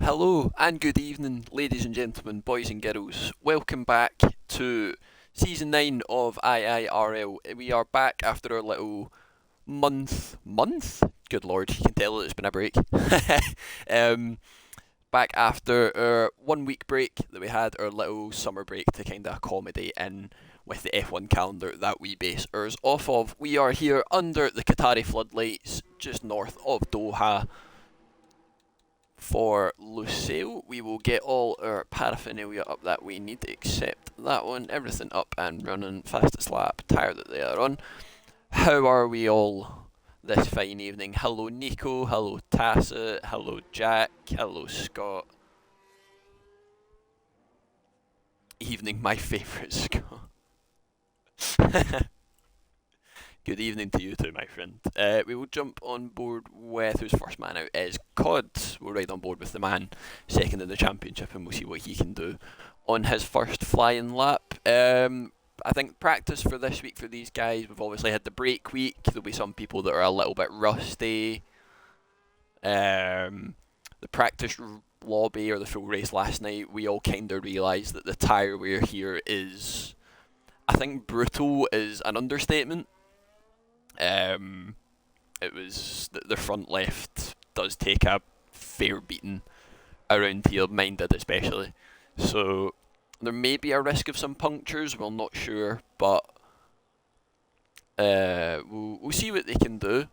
Hello and good evening, ladies and gentlemen, boys and girls. Welcome back to Season 9 of IIRL. We are back after our little month? Good lord, you can tell it's been a break. Back after our 1 week break that we had, our little summer break to kind of accommodate in with the F1 calendar that we base ours off of. We are here under the Qatari floodlights, just north of Doha, for Lusail. We will get all our paraphernalia up that we need, except that one. Everything up and running, fastest lap, tyre that they are on. How are we all this fine evening? Hello Nico, hello Tassa, hello Jack, hello Scott. Evening, my favourite Scott. Good evening to you too, my friend. We will jump on board with who's first man out is Cod. We'll ride on board with the man second in the championship, and we'll see what he can do on his first flying lap. I think practice for this week for these guys, we've obviously had the break week. There'll be some people that are a little bit rusty. The practice lobby or the full race last night, we all kind of realised that the tyre wear here is, I think brutal is an understatement. It was the front left does take a fair beating around here, mine did especially. So there may be a risk of some punctures, we're not sure, but we'll see what they can do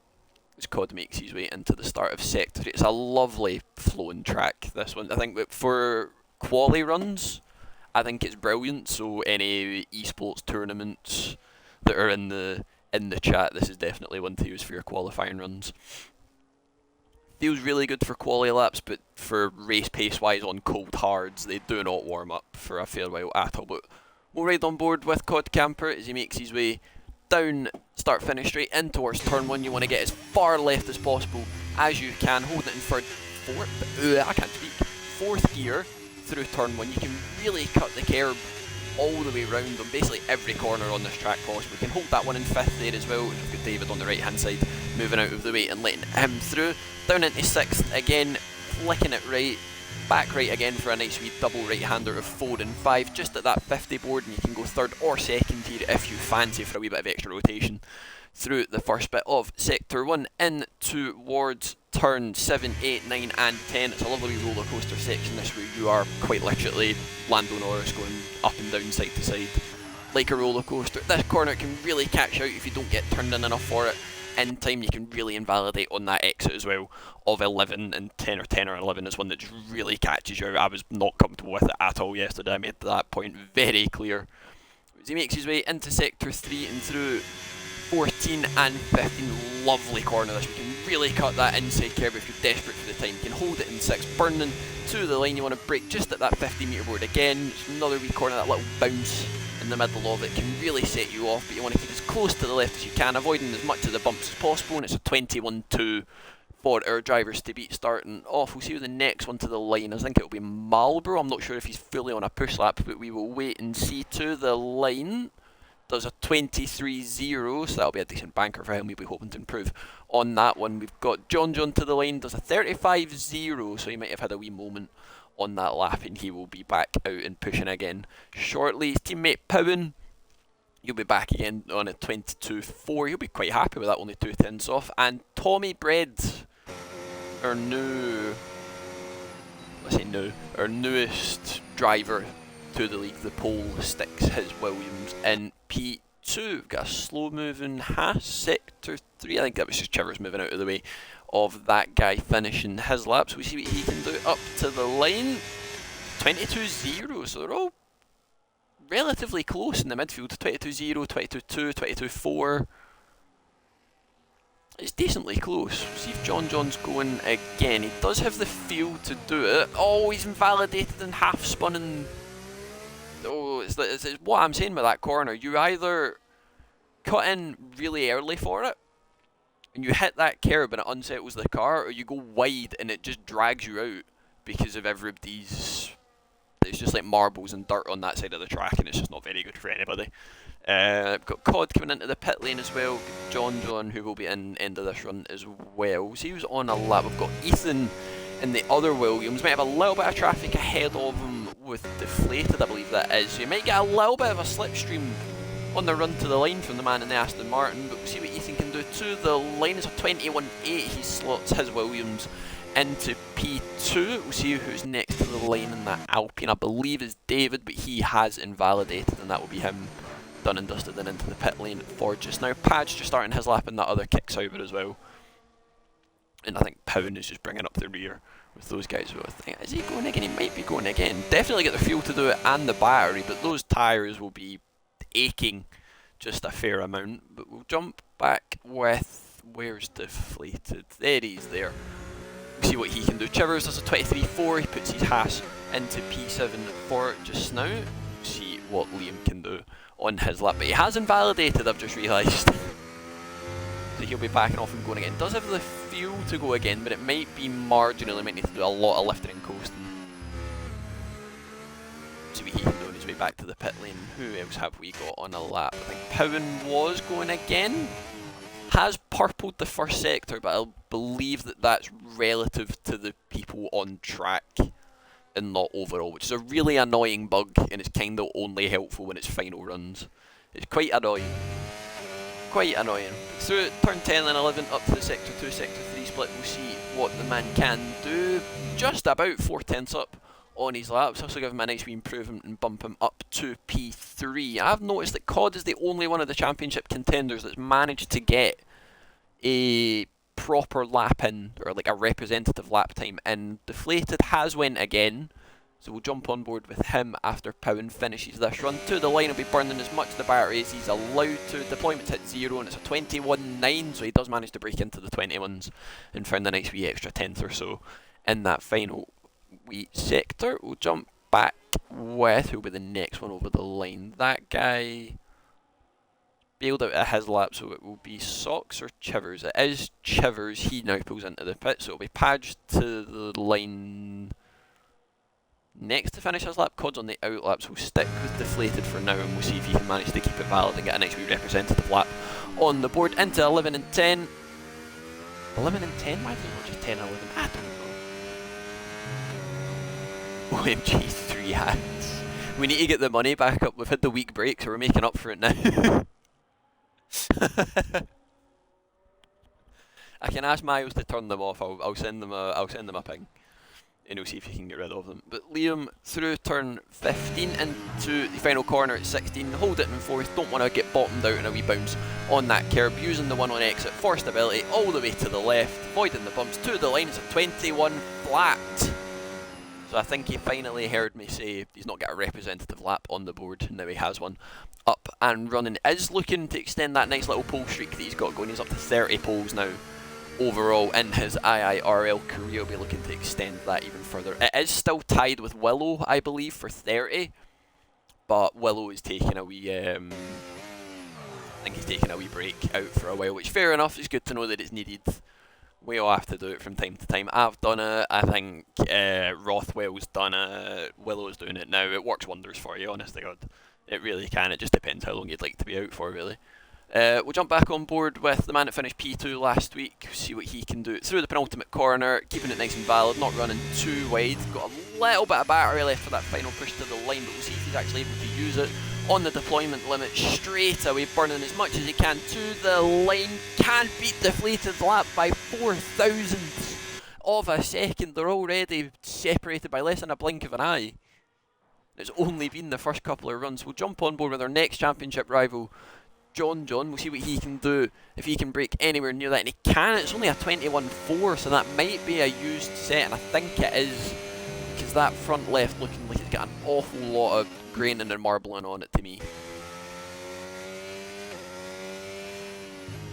as Cod makes his way into the start of Sector 3. It's a lovely flowing track, this one. I think for quali runs, I think it's brilliant, so any esports tournaments that are in the chat, this is definitely one to use for your qualifying runs. Feels really good for quali laps, but for race pace wise on cold hards, they do not warm up for a fair while at all. But we'll ride on board with Cod Camper as he makes his way down start finish straight in towards turn 1. You want to get as far left as possible as you can, hold it in fourth gear through turn 1. You can really cut the curb all the way round on basically every corner on this track possible. We can hold that one in 5th there as well. We've got David on the right hand side moving out of the way and letting him through. Down into 6th again, flicking it right, back right again for a nice wee double right hander of 4 and 5, just at that 50 board, and you can go 3rd or 2nd here if you fancy for a wee bit of extra rotation through the first bit of Sector 1 in towards turn 7, 8, 9 and 10. It's a lovely roller coaster section this where you are quite literally Lando Norris going up and down side to side like a roller coaster. This corner can really catch out if you don't get turned in enough for it in time. You can really invalidate on that exit as well of 11 and 10, or 10 or 11 is one that just really catches you out. I was not comfortable with it at all yesterday. I made that point very clear. As he makes his way into Sector 3 and through 14 and 15, lovely corner this. We can really cut that inside curve if you're desperate for the time. You can hold it in 6, burning to the line. You want to brake just at that 50 metre board again. It's another wee corner, that little bounce in the middle of it can really set you off, but you want to keep as close to the left as you can, avoiding as much of the bumps as possible, and it's a 21-2 for our drivers to beat starting off. We'll see the next one to the line. I think it'll be Marlboro. I'm not sure if he's fully on a push lap, but we will wait and see. To the line does a 23.0, so that'll be a decent banker for him. We'll be hoping to improve on that one. We've got John to the line, does a 35.0, so he might have had a wee moment on that lap, and he will be back out and pushing again shortly. His teammate Powen, you'll be back again on a 22.4. You'll be quite happy with that, only 2 tenths off. And Tommy Bread, our newest driver to the league, the pole, sticks his Williams in P2. We've got a slow moving Haas, Sector 3. I think that was just Chivers moving out of the way of that guy finishing his lap. So we see what he can do up to the line. 22.0, so they're all relatively close in the midfield. 22.0, 22.2, 22.4. It's decently close. See if John's going again. He does have the feel to do it. Oh, he's invalidated and half spun and... Oh, it's what I'm saying with that corner. You either cut in really early for it, and you hit that curb and it unsettles the car, or you go wide and it just drags you out because of everybody's... It's just like marbles and dirt on that side of the track, and it's just not very good for anybody. We've got Cod coming into the pit lane as well. John, who will be in end of this run as well. So he was on a lap. We've got Ethan And the other Williams might have a little bit of traffic ahead of him with deflated, I believe that is. So you might get a little bit of a slipstream on the run to the line from the man in the Aston Martin, but we'll see what Ethan can do. To the line is a 21.8. He slots his Williams into P2. We'll see who's next to the line in that Alpine. I believe is David, but he has invalidated, and that will be him done and dusted and into the pit lane for just now. Padge just starting his lap in that other kick Sauber as well. And I think Pound is just bringing up the rear with those guys. I think, is he going again? He might be going again. Definitely get the fuel to do it and the battery, but those tyres will be aching just a fair amount. But we'll jump back with, where's deflated? There he's there. We'll see what he can do. Chivers does a 23.4. He puts his Haas into P7 for just now. We'll see what Liam can do on his lap. But he has invalidated, I've just realised. So he'll be backing off and going again. Does have the fuel to go again, but it might be marginal. He might need to do a lot of lifting and coasting. See what he can do on his way back to the pit lane. Who else have we got on a lap? I think Powen was going again. Has purpled the first sector, but I believe that that's relative to the people on track and not overall, which is a really annoying bug, and it's kind of only helpful when it's final runs. It's quite annoying. Quite annoying. Through turn 10 and 11 up to the sector 2, sector 3 split, we'll see what the man can do. Just about 4/10 up on his laps. Also give him a nice wee improvement and bump him up to P3. I've noticed that COD is the only one of the championship contenders that's managed to get a proper lap in, or like a representative lap time in. Deflated has went again, so we'll jump on board with him after Powen finishes this run. To the line, he'll be burning as much of the battery as he's allowed to. Deployment's hit 0 and it's a 21.9, so he does manage to break into the 21s and found a nice wee extra 10th or so in that final wee sector. We'll jump back with, who'll be the next one over the line. That guy bailed out of his lap, so it will be Socks or Chivers. It is Chivers. He now pulls into the pit, so it'll be Padge to the line next to finish his lap. Cod's on the out lap, so we'll stick with deflated for now, and we'll see if he can manage to keep it valid and get a nice wee representative lap on the board. Into 11 and 10. 11 and 10? Why is it not just 10 and 11? I don't know. OMG, 3 hands. We need to get the money back up. We've had the week break, so we're making up for it now. I can ask Miles to turn them off. I'll send them a ping, and we'll see if he can get rid of them. But Liam through turn 15 into the final corner at 16. Hold it in fourth. Don't want to get bottomed out in a wee bounce on that curb. Using the one on exit for stability all the way to the left, avoiding the bumps. To the line, it's a 21 flat. So I think he finally heard me say he's not got a representative lap on the board. Now he has one up and running. Is looking to extend that nice little pole streak that he's got going. He's up to 30 poles now overall in his IIRL career. He'll be looking to extend that even further. It is still tied with Willow, I believe, for 30. But Willow is taking a wee... I think he's taking a wee break out for a while, which fair enough. It's good to know that it's needed. We all have to do it from time to time. I've done it. I think Rothwell's done it. Willow's doing it now. It works wonders for you, honest to God. It really can. It just depends how long you'd like to be out for, really. We'll jump back on board with the man that finished P2 last week. See what he can do through the penultimate corner, keeping it nice and valid, not running too wide. Got a little bit of battery left for that final push to the line, but we'll see if he's actually able to use it on the deployment limit straight away, burning as much as he can to the line. Can't beat deflated lap by 4,000ths of a second. They're already separated by less than a blink of an eye. It's only been the first couple of runs. We'll jump on board with our next championship rival, John. We'll see what he can do, if he can break anywhere near that, and he can. It's only a 21.4, so that might be a used set, and I think it is, because that front left looking like it's got an awful lot of graining and marbling on it to me.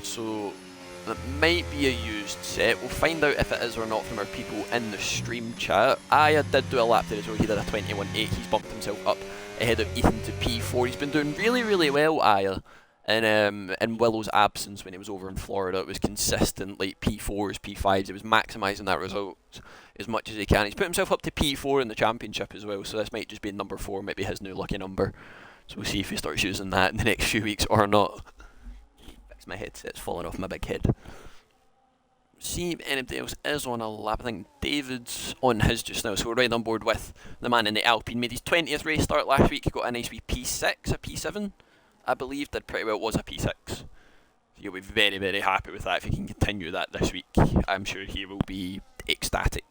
So that might be a used set. We'll find out if it is or not from our people in the stream chat. Aya did do a lap there as well. He did a 21.8. He's bumped himself up ahead of Ethan to P4. He's been doing really, really well, Aya. And in Willow's absence when he was over in Florida, it was consistent, like P4s, P5s. He was maximising that result as much as he can. He's put himself up to P4 in the championship as well, so this might just be number 4, maybe his new lucky number. So we'll see if he starts using that in the next few weeks or not. Fix my headset, it's falling off my big head. See see if anybody else is on a lap. I think David's on his just now, so we're right on board with the man in the Alpine. Made his 20th race start last week. He got a nice wee P6, a P7, I believe. Did pretty well. It was a P6. So you'll be very, very happy with that if he can continue that this week. I'm sure he will be ecstatic.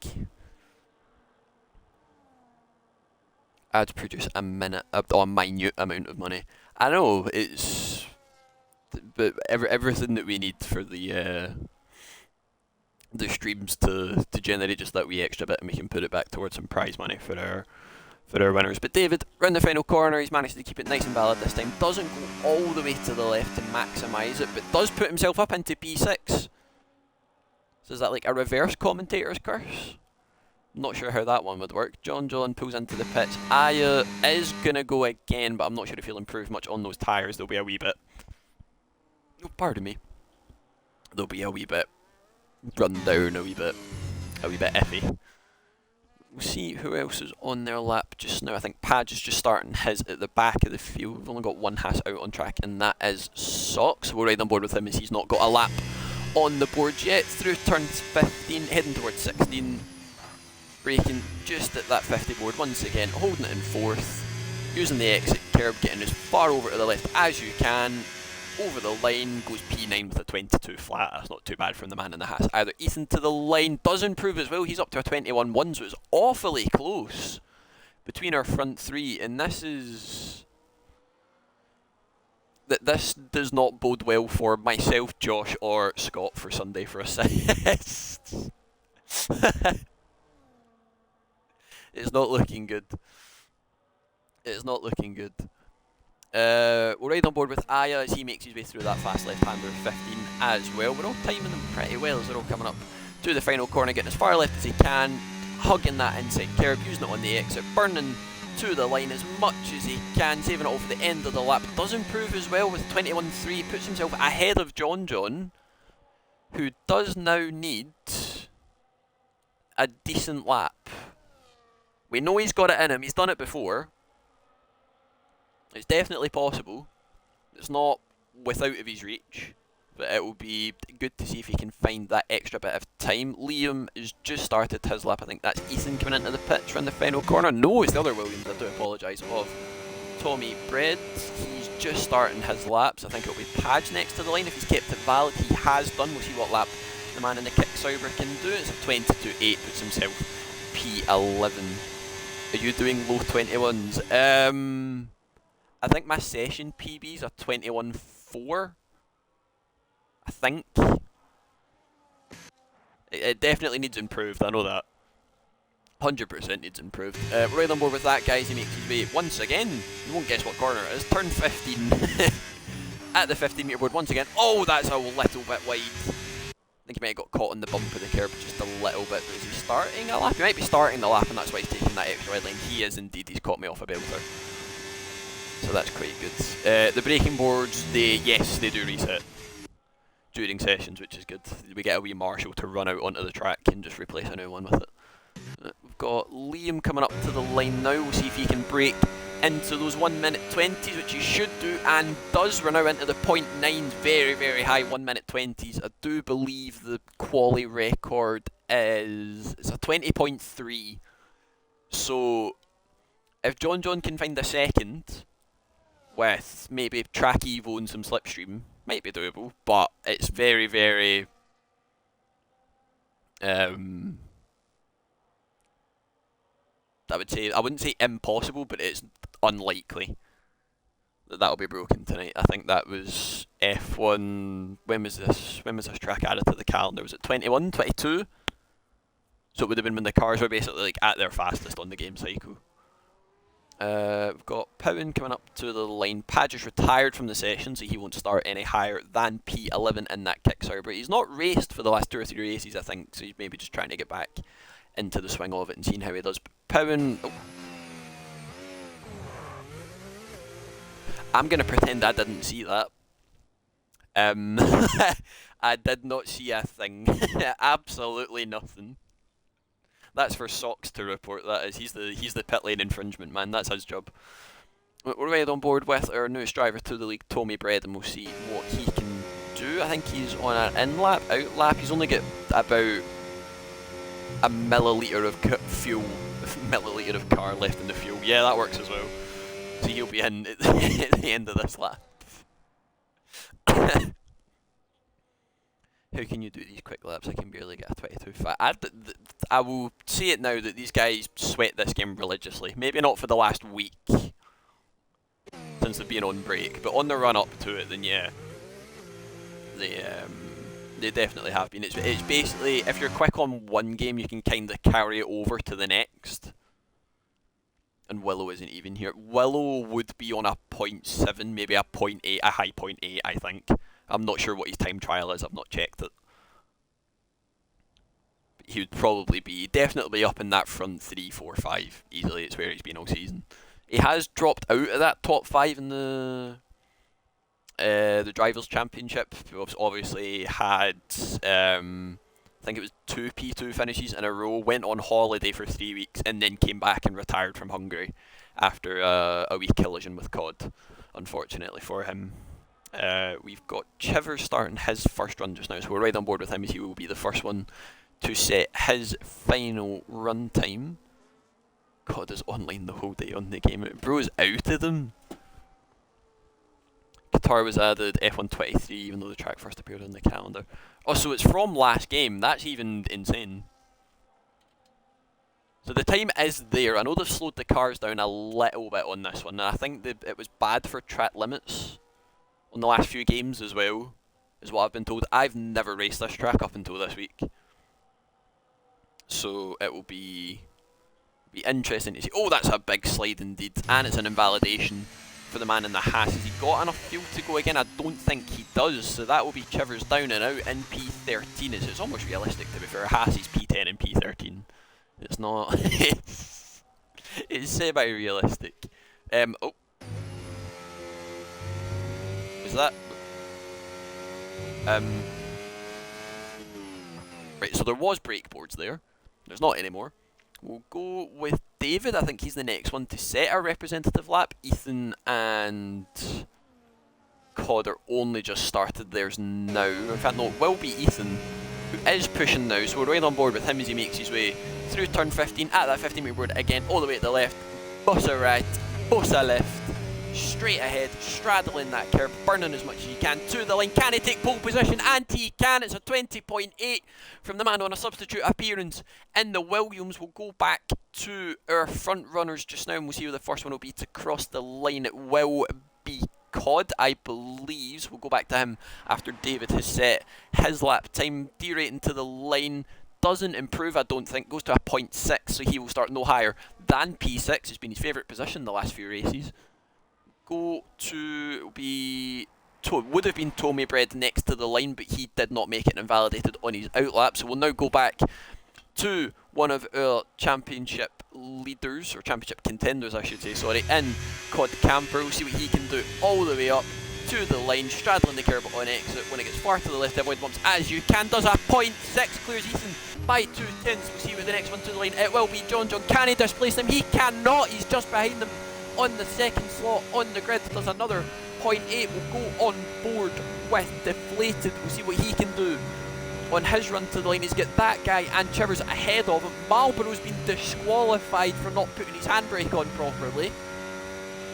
Ads produce a minute, a minute amount of money. I know, it's... But everything that we need for the streams to generate just that wee extra bit, and we can put it back towards some prize money for our winners. But David, round the final corner, he's managed to keep it nice and balanced this time. Doesn't go all the way to the left to maximise it, but does put himself up into P6. So is that like a reverse commentator's curse? Not sure how that one would work. John pulls into the pits. Aya is going to go again, but I'm not sure if he'll improve much on those tyres. There'll be a wee bit... Oh, pardon me. There'll be a wee bit run down, a wee bit iffy. We'll see who else is on their lap just now. I think Padge is just starting his at the back of the field. We've only got one Haas out on track, and that is Socks. We'll ride on board with him as he's not got a lap on the board yet. Through turns 15, heading towards 16. Braking just at that 50 board once again, holding it in fourth. Using the exit curb, getting as far over to the left as you can. Over the line, goes P9 with a 22 flat. That's not too bad from the man in the Haas either. Ethan to the line, does improve as well. He's up to a 21.1, so it's awfully close between our front three. And this is... This does not bode well for myself, Josh, or Scott for Sunday for assists. It's not looking good. It's not looking good. We'll ride on board with Aya as he makes his way through that fast left-hander 15 as well. We're all timing them pretty well as they're all coming up to the final corner, getting as far left as he can, hugging that inside curb, using it on the exit, burning to the line as much as he can, saving it all for the end of the lap. Does improve as well with 21.3, puts himself ahead of John, who does now need a decent lap. We know he's got it in him, he's done it before. It's definitely possible. It's not without of his reach, but it will be good to see if he can find that extra bit of time. Liam has just started his lap. I think that's Ethan coming into the pits around the final corner. No, it's the other Williams, I do apologise, of Tommy Bread. He's just starting his laps. I think it'll be Padge next to the line if he's kept it valid. He has done. We'll see what lap the man in the kick Sauber can do. It's a 22.8, puts himself P11. Are you doing low 21s? I think my session PBs are 21.4. I think. It definitely needs improved, I know that. 100% needs improved. We're right on board with that, guys. He makes his way once again. You won't guess what corner it is. Turn 15. At the 15 metre board once again. Oh, that's a little bit wide. I think he might have got caught on the bump of the curb just a little bit. But is he starting a lap? He might be starting the lap, and that's why he's taking that extra wide line. He is indeed. He's caught me off a belter. So that's quite good. The braking boards, yes, they do reset during sessions, which is good. We get a wee marshal to run out onto the track and just replace a new one with it. We've got Liam coming up to the line now. We'll see if he can break into those 1 minute 20s, which he should do, and does. We're now into the 0.9s, very, very high 1 minute 20s. I do believe the quali record is it's a 20.3. So if John can find a second with maybe track evo and some slipstream, might be doable, but it's very, very I wouldn't say impossible, but it's unlikely that that'll be broken tonight. I think that was F1. When was this track added to the calendar? Was it 21, 22? So it would have been when the cars were basically like at their fastest on the game cycle. We've got Powen coming up to the line. Padge is retired from the session, so he won't start any higher than P11 in that kick Sauber. He's not raced for the last 2 or 3 races, I think, so he's maybe just trying to get back into the swing of it and seeing how he does. But Powen... Oh. I'm going to pretend I didn't see that. I did not see a thing. Absolutely nothing. That's for Socks to report, that is. He's the pit lane infringement man, that's his job. We're right on board with our newest driver to the league, Tommy Bread, and we'll see what he can do. I think he's on an in lap, out lap. He's only got about a milliliter of fuel, milliliter of car left in the fuel. Yeah, that works as well. So he'll be in at the end of this lap. How can you do these quick laps? I can barely get a 22.5. I will say it now that these guys sweat this game religiously. Maybe not for the last week, since they've been on break, but on the run up to it, then yeah, they definitely have been. It's basically, if you're quick on one game, you can kind of carry it over to the next. And Willow isn't even here. Willow would be on a 0.7, maybe a 0.8, a high 0.8, I think. I'm not sure what his time trial is, I've not checked it. But he would probably be, definitely up in that front 3, 4, 5, easily. It's where he's been all season. He has dropped out of that top 5 in the Drivers' Championship. We've obviously had, I think it was 2 P2 finishes in a row, went on holiday for 3 weeks, and then came back and retired from Hungary after a wee collision with COD, unfortunately for him. We've got Chivers starting his first run just now, so we're right on board with him as he will be the first one to set his final run time. COD is online the whole day on the game. Bro's out of them. Qatar was added, F1 23, even though the track first appeared on the calendar. Oh, so it's from last game. That's even insane. So the time is there. I know they've slowed the cars down a little bit on this one, and I think it was bad for track limits on the last few games as well, is what I've been told. I've never raced this track up until this week, so it will be interesting to see. Oh, that's a big slide indeed, and it's an invalidation for the man in the Haas. Has he got enough fuel to go again? I don't think he does, so that will be Chivers down and out in P13. It's almost realistic, to be fair. Haas is P10 and P13. It's not... it's semi-realistic. Oh. Is that... Right, so there was brake boards there. There's not anymore. We'll go with David. I think he's the next one to set our representative lap. Ethan and COD are only just started theirs now. In fact, no, it will be Ethan, who is pushing now, so we're right on board with him as he makes his way through turn 15, at that 15 metre board again, all the way to the left, bussa right, bussa left, straight ahead, straddling that curb, burning as much as he can to the line. Can he take pole position? And he can. It's a 20.8 from the man on a substitute appearance in the Williams. We'll go back to our front runners just now, and we'll see who the first one will be to cross the line. It will be COD, I believe. So we'll go back to him after David has set his lap time. Derating to the line doesn't improve, I don't think. Goes to a 0.6, so he will start no higher than P6. It's been his favourite position the last few races. Go to be... would have been Tommy Bread next to the line, but he did not make it invalidated on his outlap. So we'll now go back to one of our championship leaders, or championship contenders I should say, sorry, in COD Camper. We'll see what he can do all the way up to the line, straddling the curb on exit. When it gets far to the left, avoid bumps as you can. Does a 0.6, clears Ethan by 2 tenths. We'll see with the next one to the line. It will be John. Can he displace him? He cannot. He's just behind them on the second slot on the grid. Does another 0.8. Will go on board with Deflated. We'll see what he can do on his run to the line. He's got that guy and Chivers ahead of him. Marlboro's been disqualified for not putting his handbrake on properly.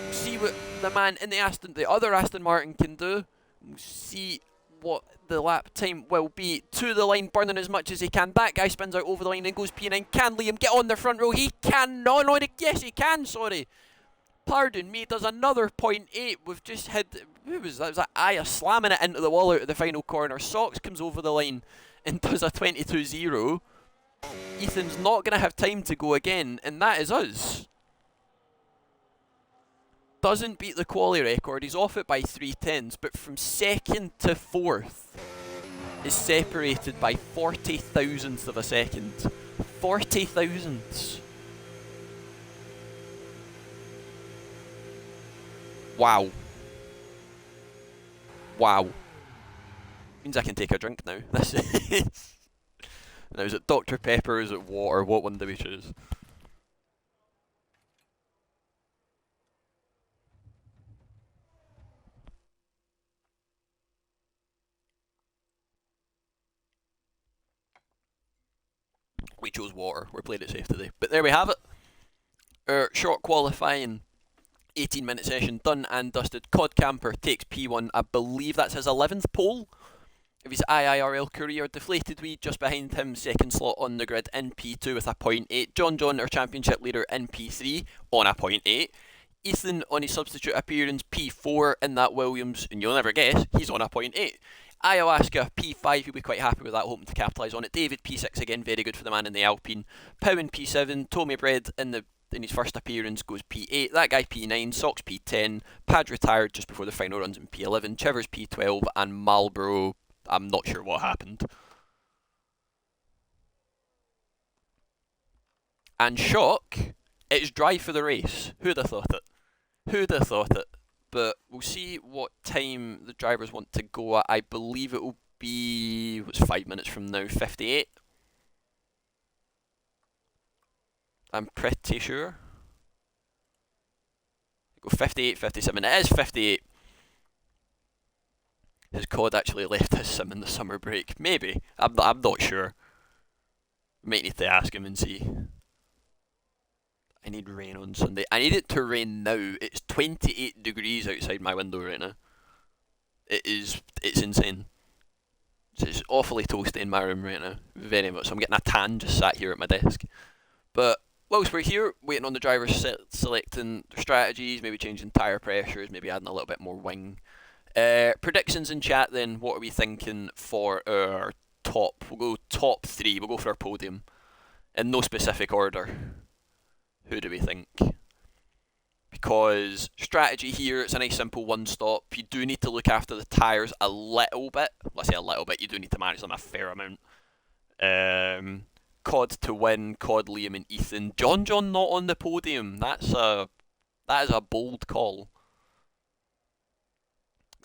We'll see what the man in the other Aston Martin can do. We'll see what the lap time will be to the line, burning as much as he can. That guy spins out over the line and goes P9. Can Liam get on the front row? He can. No, yes he can, sorry. Pardon me, does another 0.8. We've just had, who was that? Was that Aya slamming it into the wall out of the final corner. Socks comes over the line and does a 22.0. Ethan's not going to have time to go again, and that is us. Doesn't beat the quali record, he's off it by 3 tenths, but from second to fourth is separated by 40 thousandths of a second. 40 thousandths. Wow. Wow. Means I can take a drink now. This is... Now, is it Dr. Pepper or is it water? What one do we choose? We chose water. We're playing it safe today. But there we have it. Our short qualifying 18-minute session done and dusted. Cod Camper takes P1. I believe that's his 11th pole of his IIRL career. Deflated Weed just behind him, second slot on the grid in P2 with a 0.8. John, our championship leader, in P3 on a 0.8. Ethan on his substitute appearance, P4 in that Williams, and you'll never guess, he's on a 0.8. Ayahuasca, P5, he'll be quite happy with that, hoping to capitalise on it. David, P6 again, very good for the man in the Alpine. Pow in P7, Tommy Bread in his first appearance goes P8, that guy P9, Sox P10, Padge retired just before the final runs in P11, Chivers P12, and Marlboro, I'm not sure what happened. And shock, it's dry for the race. Who'd have thought it? Who'd have thought it? But we'll see what time the drivers want to go at. I believe it will be, what's 5 minutes from now, 58. I'm pretty sure. Go 58, 57. It is 58. Has COD actually left his sim in the summer break? Maybe. I'm not sure. Might need to ask him and see. I need rain on Sunday. I need it to rain now. It's 28 degrees outside my window right now. It's insane. It's awfully toasty in my room right now. Very much. I'm getting a tan just sat here at my desk. But whilst we're here, waiting on the drivers selecting their strategies, maybe changing tyre pressures, maybe adding a little bit more wing. Predictions in chat then. What are we thinking for our top? We'll go top 3. We'll go for our podium. In no specific order. Who do we think? Because strategy here, it's a nice simple one stop. You do need to look after the tyres a little bit. Let's say a little bit, you do need to manage them a fair amount. COD to win, COD, Liam and Ethan. John not on the podium. That is a bold call.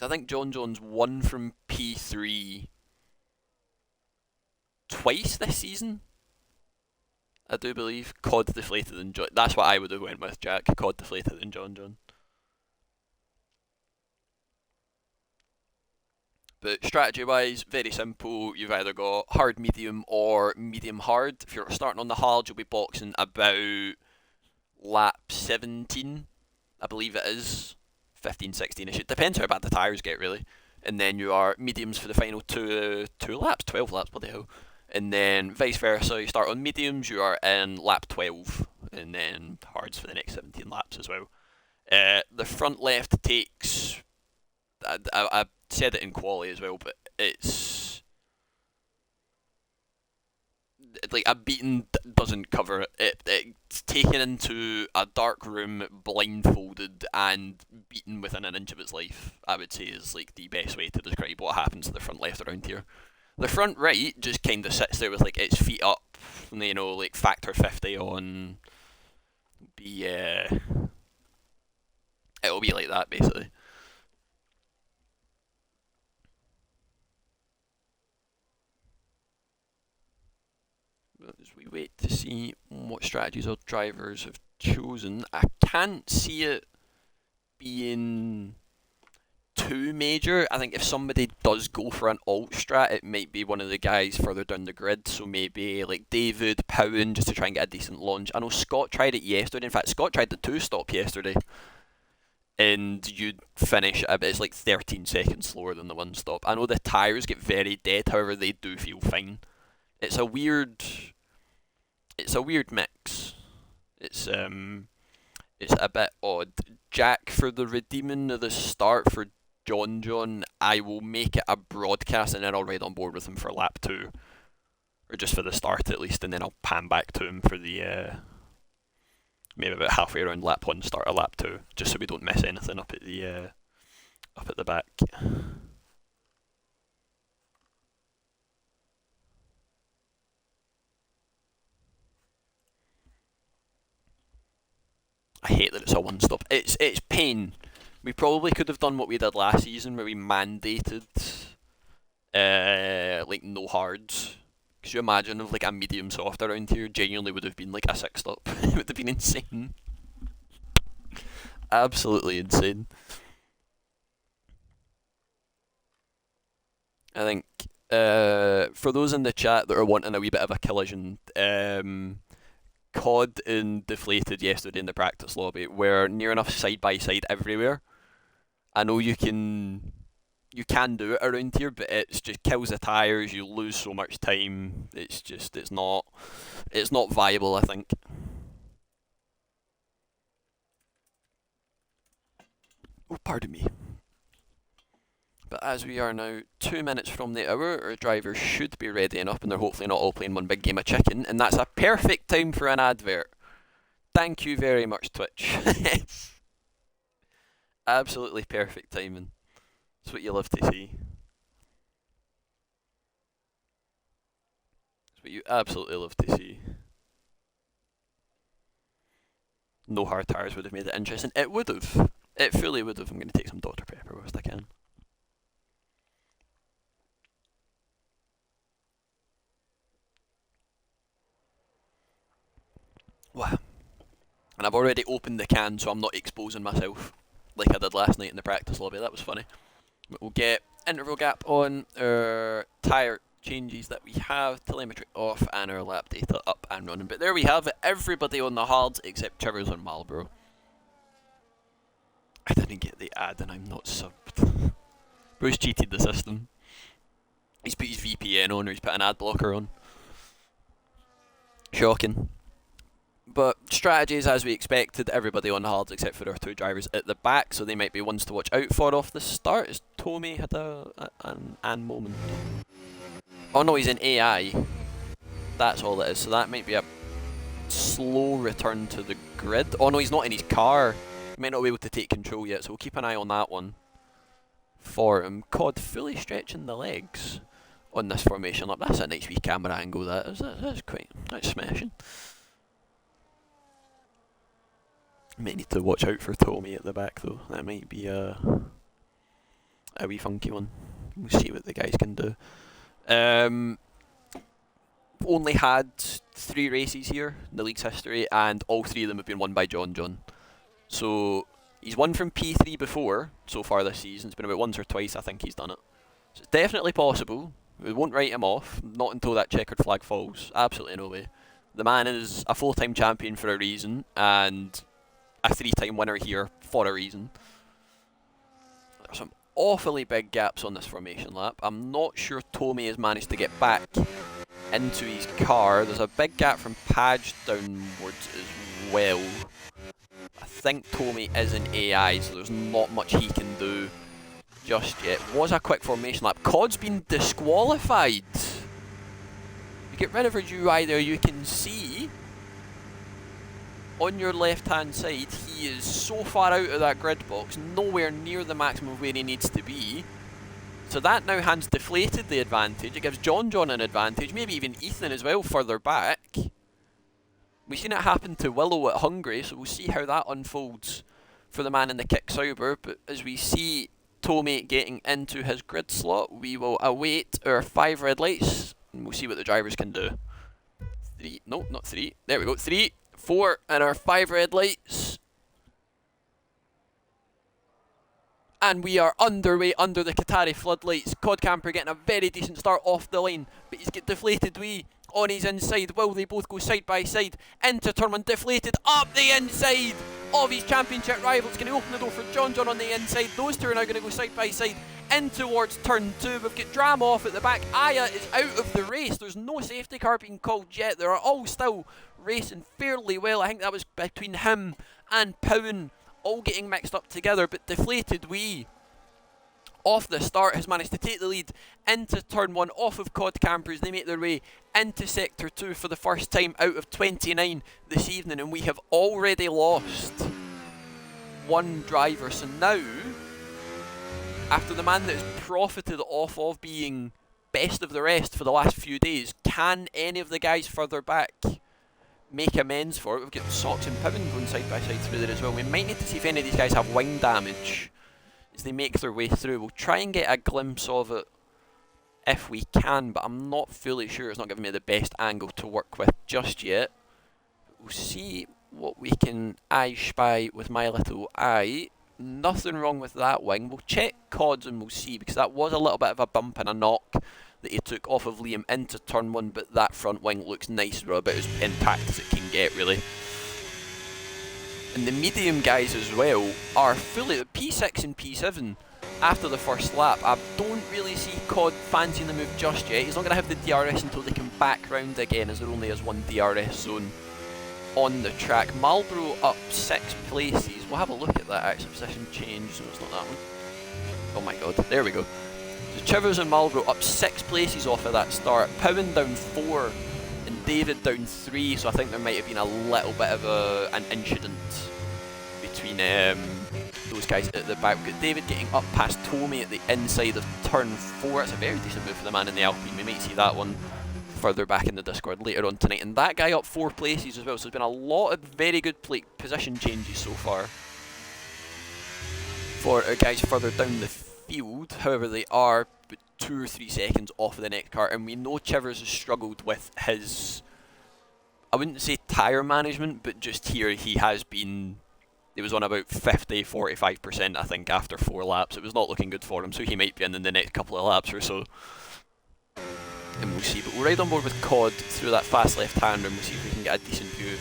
I think John's won from P3 twice this season. I do believe. COD deflated and John. That's what I would have went with, Jack. COD deflated and John. But strategy-wise, very simple. You've either got hard, medium, or medium hard. If you're starting on the hard, you'll be boxing about lap 17, I believe it is. 15, 16ish. It depends how bad the tyres get, really. And then you are mediums for the final two laps, 12 laps, bloody hell. And then vice versa, you start on mediums, you are in lap 12, and then hards for the next 17 laps as well. The front left takes, I said it in quali as well, but it's like a beating doesn't cover it. It's taken into a dark room, blindfolded, and beaten within an inch of its life, I would say is like the best way to describe what happens to the front left around here. The front right just kind of sits there with like its feet up, you know, like factor 50 on. It'll be like that basically. As we wait to see what strategies our drivers have chosen, I can't see it being too major. I think if somebody does go for an alt strat, it might be one of the guys further down the grid, so maybe like David, Powen, just to try and get a decent launch. I know Scott tried it yesterday. In fact, Scott tried the 2-stop yesterday, and you'd finish it's like 13 seconds slower than the 1-stop. I know the tyres get very dead, however they do feel fine. It's a weird mix. It's a bit odd. Jack, for the redeeming of the start for John, I will make it a broadcast and then I'll ride on board with him for lap 2. Or just for the start at least, and then I'll pan back to him for the maybe about halfway around lap 1, start of lap 2, just so we don't mess anything up at the back. I hate that it's a 1-stop. It's pain. We probably could have done what we did last season, where we mandated like no hards. Could you imagine if like a medium soft around here genuinely would have been like a 6-stop? It would have been insane. Absolutely insane. I think For those in the chat that are wanting a wee bit of a collision, Cod and Deflated yesterday in the practice lobby were near enough side by side everywhere. I know you can do it around here, but it's just kills the tyres. You lose so much time. It's not viable, I think. Oh, pardon me. But as we are now 2 minutes from the hour, our drivers should be readying up, and they're hopefully not all playing one big game of chicken, and that's a perfect time for an advert. Thank you very much, Twitch. Absolutely perfect timing. That's what you love to see. That's what you absolutely love to see. No hard tyres would have made it interesting. It would have. It fully would have. I'm going to take some Dr. Pepper whilst I can. Wow. And I've already opened the can, so I'm not exposing myself like I did last night in the practice lobby. That was funny. But we'll get interval gap on, our tyre changes that we have, telemetry off, and our lap data up and running. But there we have it, everybody on the hards except Trevor's on Marlboro. I didn't get the ad and I'm not subbed. Bruce cheated the system. He's put his VPN on, or he's put an ad blocker on. Shocking. But strategies as we expected, everybody on the hards except for our two drivers at the back, so they might be ones to watch out for off the start. As Tommy had an moment. Oh no, he's in AI. That's all it is, so that might be a slow return to the grid. Oh no, he's not in his car. He might not be able to take control yet, so we'll keep an eye on that one for him. Cod fully stretching the legs on this formation lap. That's a nice wee camera angle, that is. That's smashing. Might need to watch out for Tommy at the back though. That might be a wee funky one. We'll see what the guys can do. Only had 3 races here in the league's history, and all 3 of them have been won by John. So he's won from P3 before so far this season. It's been about once or twice I think he's done it. So it's definitely possible. We won't write him off, not until that checkered flag falls. Absolutely no way. The man is a full-time champion for a reason, and a 3-time winner here for a reason. There's some awfully big gaps on this formation lap. I'm not sure Tommy has managed to get back into his car. There's a big gap from Padge downwards as well. I think Tommy is in AI, so there's not much he can do just yet. Was a quick formation lap. Cod's been disqualified. You get rid of her UI there, you can see on your left hand side he is so far out of that grid box, nowhere near the maximum where he needs to be. So that now hands Deflated the advantage. It gives John an advantage, maybe even Ethan as well further back. We've seen it happen to Willow at Hungary, so we'll see how that unfolds for the man in the kick Sauber. But as we see Tommy getting into his grid slot, we will await our 5 red lights and we'll see what the drivers can do. 3, no, not 3, there we go, 3, 4, and our 5 red lights. And we are underway under the Qatari floodlights. Cod Camper getting a very decent start off the line, but he's get Deflated wee on his inside. Will they both go side by side into turn 1? Deflated up the inside of his championship rivals. Going to open the door for John on the inside. Those two are now going to go side by side in towards turn 2. We've got drama off at the back. Aya is out of the race. There's no safety car being called yet. They are all still racing fairly well. I think that was between him and Powen, all getting mixed up together, but Deflated wee off the start has managed to take the lead into turn 1 off of Cod Campers. They make their way into sector 2 for the first time out of 29 this evening, and we have already lost 1 driver. So now, after the man that has profited off of being best of the rest for the last few days, can any of the guys further back make amends for it? We've got Socks and Powen going side by side through there as well. We might need to see if any of these guys have wing damage as they make their way through. We'll try and get a glimpse of it if we can, but I'm not fully sure. It's not giving me the best angle to work with just yet. We'll see what we can eye spy with my little eye. Nothing wrong with that wing. We'll check Cods and we'll see, because that was a little bit of a bump and a knock that he took off of Liam into turn 1, but that front wing looks nice, about as intact as it can get, really. And the medium guys as well are fully P6 and P7 after the first lap. I don't really see Cod fancying the move just yet. He's not going to have the DRS until they come back round again, as there only is one DRS zone on the track. Marlboro up 6 places. We'll have a look at that actually. Position change. No, it's not that one. Oh my god, there we go. So Chivers and Marlboro up 6 places off of that start. Powen down 4 and David down 3, so I think there might have been a little bit of an incident between those guys at the back. We've got David getting up past Tommy at the inside of turn 4. That's a very decent move for the man in the Alpine. We might see that one further back in the Discord later on tonight. And that guy up 4 places as well, so there's been a lot of very good position changes so far for our guys further down the field. However, they are 2 or 3 seconds off of the next car, and we know Chivers has struggled with his, I wouldn't say tyre management, but just here he has been, he was on about 50-45% I think after 4 laps. It was not looking good for him, so he might be in the next couple of laps or so. And we'll see, but we'll ride on board with Cod through that fast left-hander and we'll see if we can get a decent view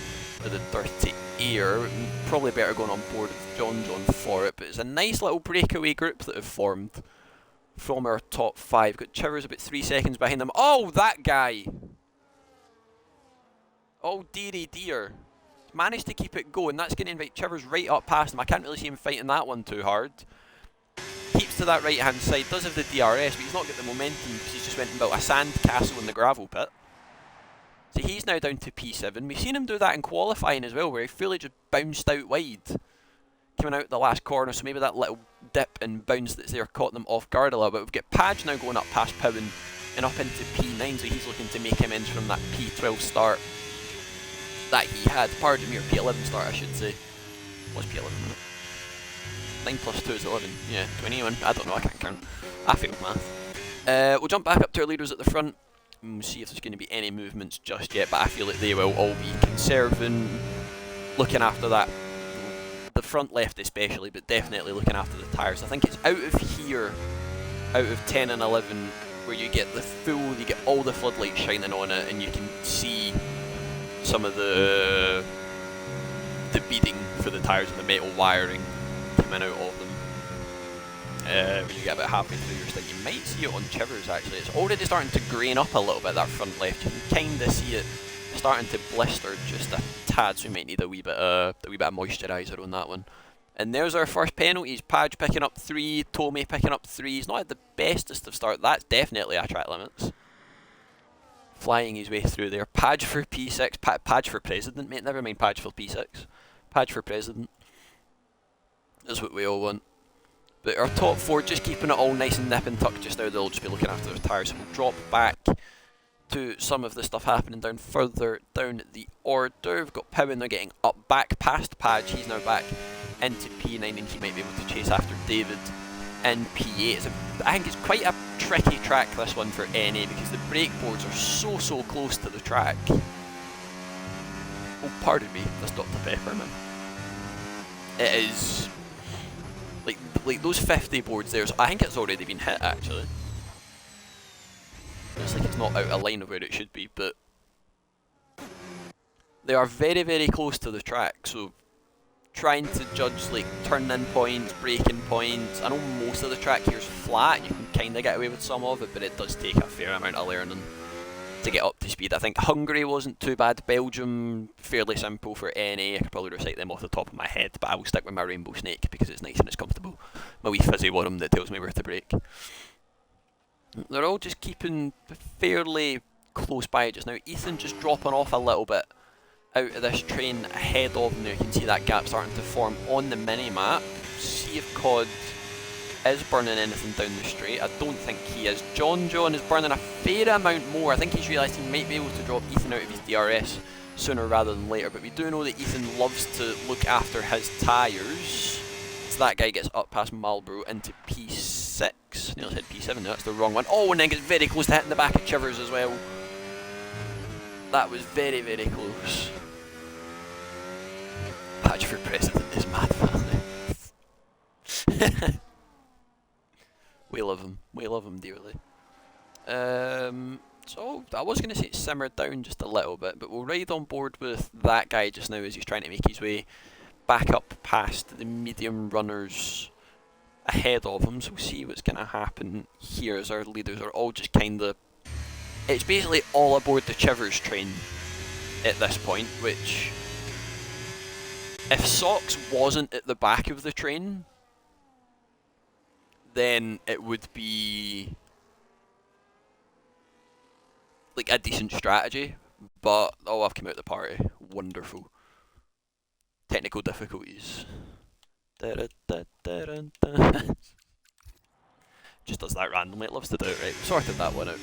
of the dirty air. Probably better going on board with John for it, but it's a nice little breakaway group that have formed from our top 5. Got Chivers about 3 seconds behind them. Oh, that guy! Oh, dearie dear. Managed to keep it going. That's going to invite Chivers right up past him. I can't really see him fighting that one too hard. Keeps to that right hand side, does have the DRS, but he's not got the momentum because he's just went and built a sand castle in the gravel pit. So he's now down to P7. We've seen him do that in qualifying as well, where he fully just bounced out wide, coming out the last corner, so maybe that little dip and bounce that's there caught them off guard a little bit. We've got Padge now going up past Powen and up into P9, so he's looking to make amends from that P12 start that he had. Pardon me, or P11 start I should say. What's P11 minute? 9 plus 2 is 11. Yeah, 21. I don't know, I can't count. I failed math. We'll jump back up to our leaders at the front and we'll see if there's going to be any movements just yet, but I feel like they will all be conserving, looking after that, the front left especially, but definitely looking after the tyres. I think it's out of here, out of 10 and 11, where you get the full, you get all the floodlights shining on it and you can see some of the beading for the tyres and the metal wiring coming out of them. When you get about halfway through your stint, you might see it on Chivers actually. It's already starting to grain up a little bit, that front left. You can kind of see it starting to blister just a tad, so we might need a wee bit of moisturiser on that one. And there's our first penalties. Padge picking up 3, Tommy picking up 3. He's not had the bestest of start. That's definitely a track limits. Flying his way through there. Padge for P6, Padge for president, mate. Never mind Padge for P6. Padge for president. That's what we all want. But our top 4 just keeping it all nice and nip and tuck just now. They'll just be looking after their tyres. So we'll drop back to some of the stuff happening down further down the order. We've got Powen, they're getting up back past Padge. He's now back into P9 and he might be able to chase after David in P8. I think it's quite a tricky track, this one, for NA, because the brake boards are so close to the track. Oh, pardon me, that's Dr. Pepperman. It is like those 50 boards there, so I think it's already been hit actually. Looks like it's not out of line of where it should be, but they are very close to the track, so trying to judge like turn-in points, braking points. I know most of the track here is flat, you can kind of get away with some of it, but it does take a fair amount of learning to get up to speed. I think Hungary wasn't too bad, Belgium fairly simple for NA. I could probably recite them off the top of my head, but I will stick with my Rainbow Snake because it's nice and it's comfortable. My wee fizzy worm that tells me where to brake. They're all just keeping fairly close by just now. Ethan just dropping off a little bit out of this train ahead of him. Now you can see that gap starting to form on the mini-map. See if Cod is burning anything down the straight. I don't think he is. John is burning a fair amount more. I think he's realised he might be able to drop Ethan out of his DRS sooner rather than later, but we do know that Ethan loves to look after his tyres. So that guy gets up past Marlboro into P6. Nearly said P7, no, that's the wrong one. Oh, and then gets very close to hitting the back of Chivers as well. That was very close. Padge for president is mad family. We love him dearly. So I was going to say it simmered down just a little bit, but we'll ride on board with that guy just now as he's trying to make his way back up past the medium runners ahead of him. So we'll see what's going to happen here as our leaders are all just kind of... It's basically all aboard the Chivers train at this point, which... If Socks wasn't at the back of the train, then it would be like a decent strategy, but oh, I've come out of the party. Wonderful. Technical difficulties. Just does that randomly, it loves to do it, right? We sorted that one out.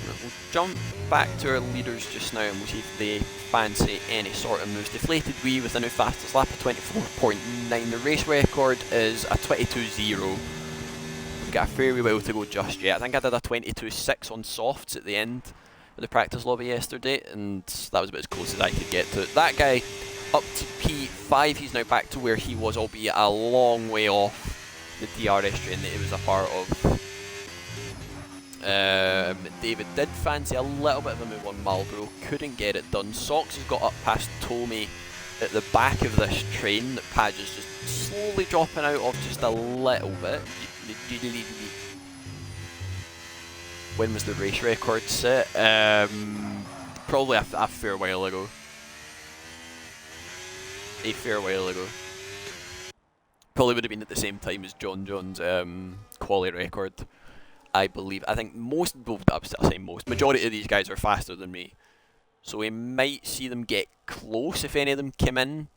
We'll jump back to our leaders just now and we'll see if they fancy any sort of moves. Deflated Wee with a new fastest lap of 24.9. The race record is a 22.0. We've got a fair wee while to go just yet. I think I did a 22.6 on softs at the end of the practice lobby yesterday, and that was about as close as I could get to it. That guy up to P5, he's now back to where he was, albeit a long way off the DRS train that he was a part of. David did fancy a little bit of a move on Marlboro, couldn't get it done. Socks has got up past Tommy at the back of this train that Padge is just slowly dropping out of just a little bit. When was the race record set? Probably a fair while ago. A fair while ago. Probably would have been at the same time as John John's quali record. I believe. I think most, well, I'm still saying most, majority of these guys are faster than me. So we might see them get close if any of them come in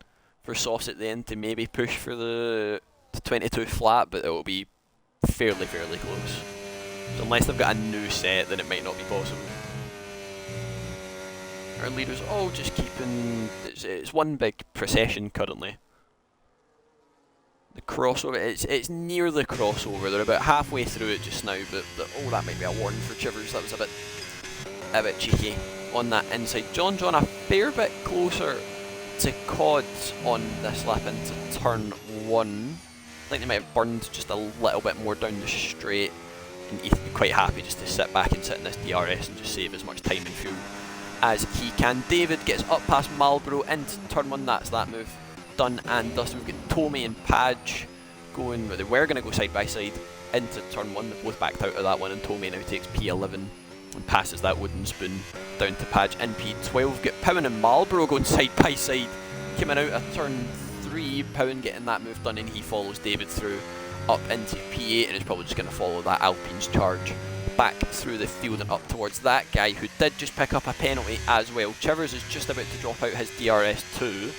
for softs at the end to maybe push for the 22 flat, but it will be fairly close. So unless they've got a new set, then it might not be possible. Our leaders all just keeping, it's one big procession currently. The crossover, it's near the crossover, they're about halfway through it just now, but oh, that might be a warning for Chivers, that was a bit cheeky on that inside. John a fair bit closer to Cods on this lap into turn 1. I think they might have burned just a little bit more down the straight, and Ethan would be quite happy just to sit back and sit in this DRS and just save as much time and fuel as he can. David gets up past Marlboro into turn 1, that's that move done and dusted. We've got Tommy and Padge going, they were going to go side by side into turn 1, they both backed out of that one, and Tommy now takes P11 and passes that wooden spoon down to Padge in P12. Got Powen and Marlboro going side by side, coming out of turn 3, Powen getting that move done, and he follows David through up into P8 and is probably just going to follow that Alpine's charge back through the field and up towards that guy who did just pick up a penalty as well. Chivers is just about to drop out his DRS 2.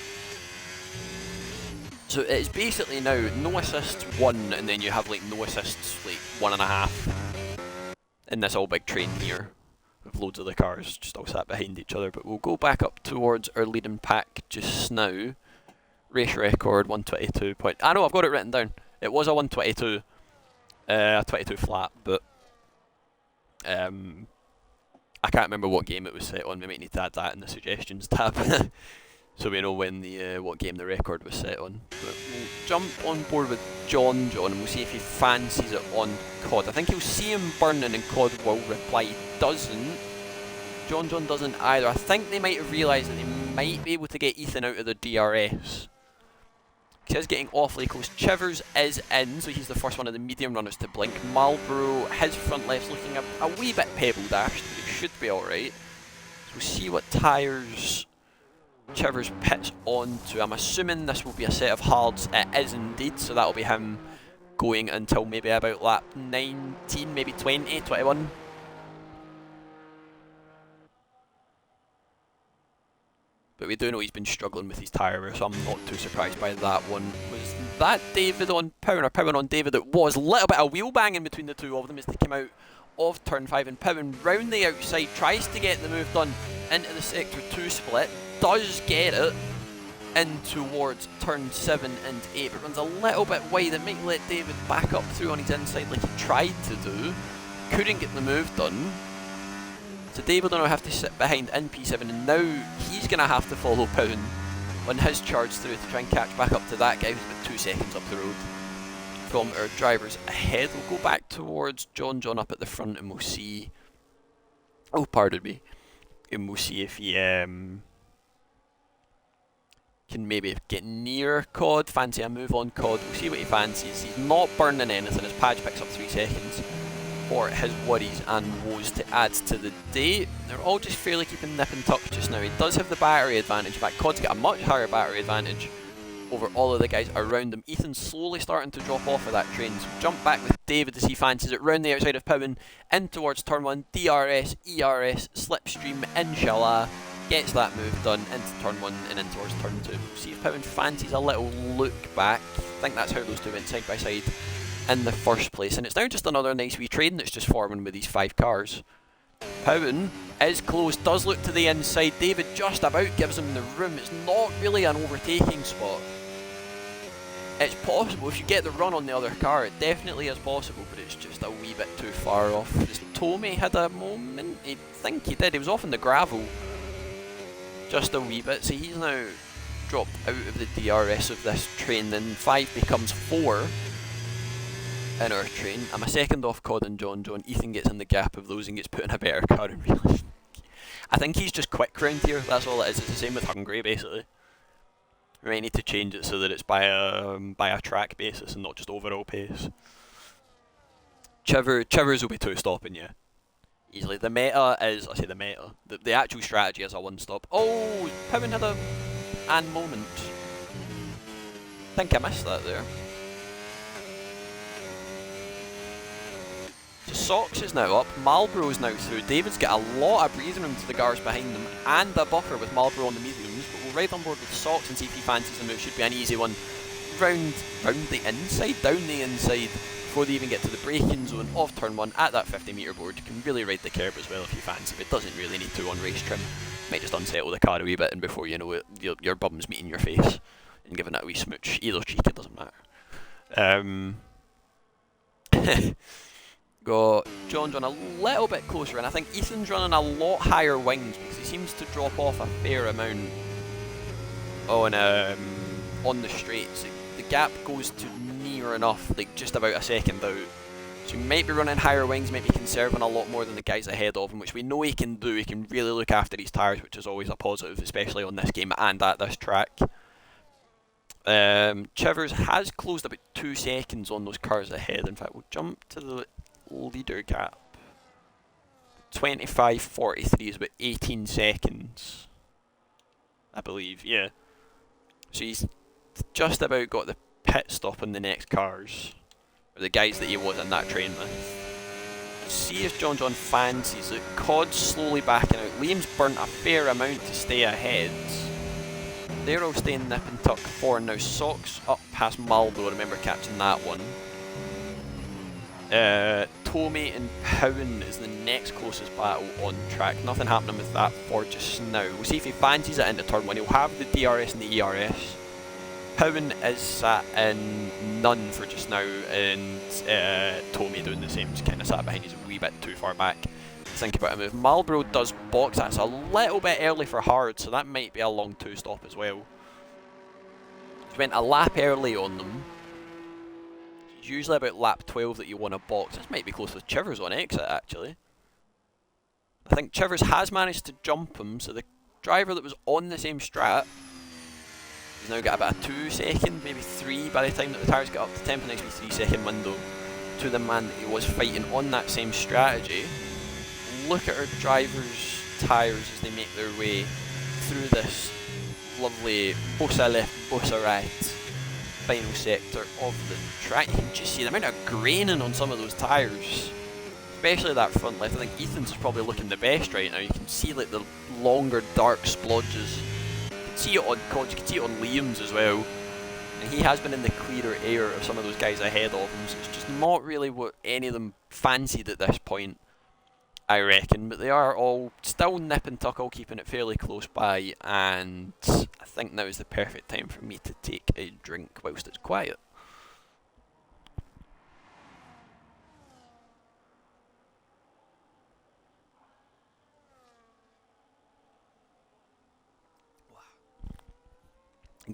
So it's basically now no assists 1, and then you have like no assists like 1.5 in this all big train here with loads of the cars just all sat behind each other. But we'll go back up towards our leading pack just now. Race record 122 point. I know I've got it written down. It was a 122, a 22 flat, but I can't remember what game it was set on. We might need to add that in the suggestions tab. So we know when the what game the record was set on. But we'll jump on board with John and we'll see if he fancies it on COD. I think he'll see him burning and COD will reply he doesn't. John doesn't either. I think they might have realised that they might be able to get Ethan out of the DRS. He is getting awfully close. Chivers is in, so he's the first one of the medium runners to blink. Marlboro, his front left's looking a wee bit pebble dashed, but it should be alright. So we'll see what tyres Chivers pits onto. I'm assuming this will be a set of hards. It is indeed, so that'll be him going until maybe about lap 19, maybe 20, 21. But we do know he's been struggling with his tyre wear, so I'm not too surprised by that one. Was that David on Powen or Powen on David? It was. A little bit of wheel banging between the two of them as they came out of turn 5, and Powen round the outside tries to get the move done into the sector 2 split. Does get it in towards turn 7 and 8, but runs a little bit wide. It might let David back up through on his inside like he tried to do. Couldn't get the move done. So David will now have to sit behind in P7, and now he's going to have to follow Powen on his charge through to try and catch back up to that guy who's about 2 seconds up the road from our drivers ahead. We'll go back towards John up at the front and we'll see Oh, pardon me. And we'll see if he can maybe get near COD. Fancy a move on COD. We'll see what he fancies. He's not burning anything as Padge picks up 3 seconds for his worries and woes to add to the day. They're all just fairly keeping nip and tuck just now. He does have the battery advantage. In fact, COD's got a much higher battery advantage over all of the guys around him. Ethan's slowly starting to drop off of that train, so jump back with David as he fancies it round the outside of Podium in towards turn 1. DRS, ERS, slipstream, inshallah, gets that move done into turn 1 and in towards turn 2. See if Podium fancies a little look back. I think that's how those two went side by side in the first place, and it's now just another nice wee train that's just forming with these 5 cars. Powen is close, does look to the inside. David just about gives him the room. It's not really an overtaking spot. It's possible if you get the run on the other car, it definitely is possible, but it's just a wee bit too far off. As Tommy had a moment, I think he did, he was off in the gravel just a wee bit, so he's now dropped out of the DRS of this train. Then 5 becomes 4 in our train. I'm a second off COD and John. Ethan gets in the gap of those and gets put in a better car in real life. I think he's just quick round here, that's all it is. It's the same with Hungary basically. We might need to change it so that it's by a track basis and not just overall pace. Chivers will be 2-stopping, yeah. Easily. The meta is, I say the meta, the actual strategy is a 1-stop. Oh, Powen had a moment. I think I missed that there. So Socks is now up, Marlboro is now through. David's got a lot of breathing room to the cars behind them and a buffer with Marlboro on the mediums, but we'll ride on board with Socks and see if he fancies the move. Should be an easy one. Round the inside, down the inside, before they even get to the braking zone of turn 1 at that 50-metre board. You can really ride the curb as well if you fancy, but it doesn't really need to on race trim. Might just unsettle the car a wee bit, and before you know it, your bum's meeting your face and giving it a wee smooch. Either cheek, it doesn't matter. Got John a little bit closer, and I think Ethan's running a lot higher wings because he seems to drop off a fair amount on the straights. The gap goes to near enough, like just about a second out. So he might be running higher wings, might be conserving a lot more than the guys ahead of him, which we know he can do. He can really look after his tyres, which is always a positive, especially on this game and at this track. Chivers has closed about 2 seconds on those cars ahead. In fact, we'll jump to the leader gap. 25.43 is about 18 seconds, I believe, yeah. So he's just about got the pit stop on the next cars, or the guys that he was in that train with. See if John fancies it. COD's slowly backing out. Liam's burnt a fair amount to stay ahead. They're all staying nip and tuck for now. Socks up past Marlboro, I remember catching that one. Tommy and Powen is the next closest battle on track. Nothing happening with that for just now. We'll see if he fancies it into turn 1. He'll have the DRS and the ERS. Powen is sat in none for just now, and Tommy doing the same, just kind of sat behind. He's a wee bit too far back. Think about a move. Marlboro does box. That's a little bit early for hard, so that might be a long 2-stop as well. He went a lap early on them. It's usually about lap 12 that you want to box. This might be close with Chivers on exit, actually. I think Chivers has managed to jump him, so the driver that was on the same strat has now got about a 2-second, maybe 3 by the time that the tyres got up to temp. Next 3-second window to the man that he was fighting on that same strategy. Look at our drivers' tyres as they make their way through this lovely bossa left, bossa right final sector of the track. You can just see the amount of graining on some of those tyres, especially that front left. I think Ethan's is probably looking the best right now. You can see like the longer dark splodges. You can see it on COD, you can see it on Liam's as well. And he has been in the clearer air of some of those guys ahead of him, so it's just not really what any of them fancied at this point, I reckon. But they are all still nip and tuck, all keeping it fairly close by, and I think now is the perfect time for me to take a drink whilst it's quiet.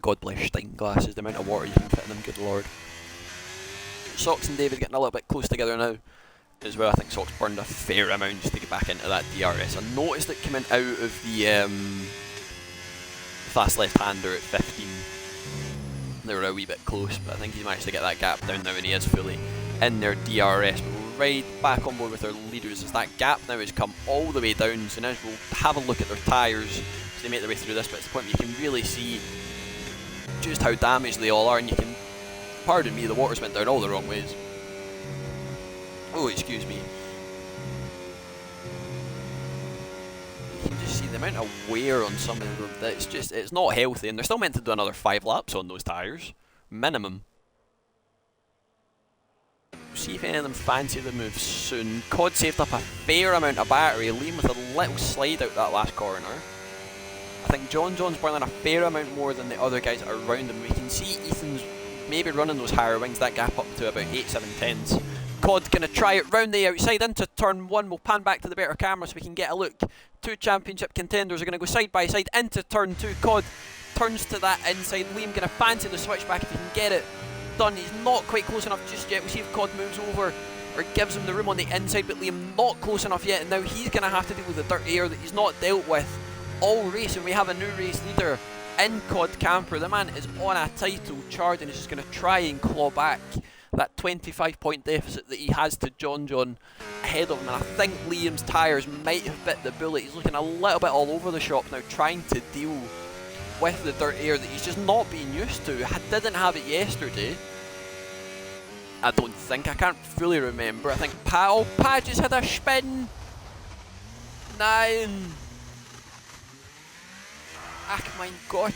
God bless Stein glasses, the amount of water you can fit in them, good lord. Socks and David getting a little bit close together now as well. I think Sock's burned a fair amount just to get back into that DRS. I noticed it coming out of the fast left-hander at 15. They were a wee bit close, but I think he's managed to get that gap down now and he is fully in their DRS. But we'll ride back on board with our leaders as that gap now has come all the way down. So now we'll have a look at their tyres as they make their way through this, but it's the point where you can really see just how damaged they all are, and you can, pardon me, the water's went down all the wrong ways. Oh, excuse me. You can just see the amount of wear on some of them. It's just, it's not healthy, and they're still meant to do another 5 laps on those tyres, minimum. See if any of them fancy the move soon. Cod saved up a fair amount of battery. Liam with a little slide out that last corner. I think John's burning a fair amount more than the other guys around him. We can see Ethan's maybe running those higher wings, that gap up to about 8/7/10. Cod going to try it round the outside into turn 1. We'll pan back to the better camera so we can get a look. 2 championship contenders are going to go side by side into turn 2. Cod turns to that inside. Liam going to fancy the switchback if he can get it done. He's not quite close enough just yet. We'll see if Cod moves over or gives him the room on the inside, but Liam not close enough yet, and now he's going to have to deal with the dirt air that he's not dealt with all race, and we have a new race leader in Cod Camper. The man is on a title charge and is just going to try and claw back that 25-point deficit that he has to John ahead of him, and I think Liam's tyres might have bit the bullet. He's looking a little bit all over the shop now, trying to deal with the dirt air that he's just not being used to. I didn't have it yesterday, I don't think. I can't fully remember. I think Padge has had a spin. 9. Ach mein Gott.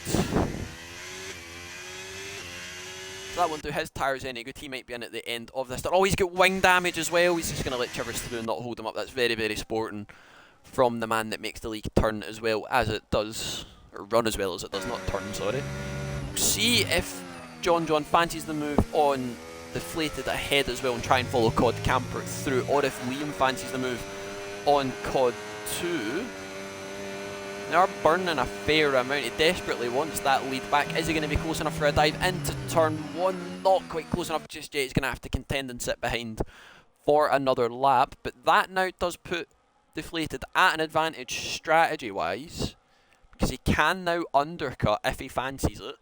If that won't do his tyres any good, he might be in at the end of this. Oh, he's got wing damage as well. He's just going to let Chivers through and not hold him up. That's very, very sporting from the man that makes the league turn as well as it does. Or run as well as it does, not turn, sorry. See if John fancies the move on Deflated ahead as well and try and follow Cod Camper through, or if Liam fancies the move on Cod 2. They are burning a fair amount. He desperately wants that lead back. Is he going to be close enough for a dive into turn 1? Not quite close enough just yet. He's going to have to contend and sit behind for another lap. But that now does put Deflated at an advantage strategy-wise, because he can now undercut if he fancies it.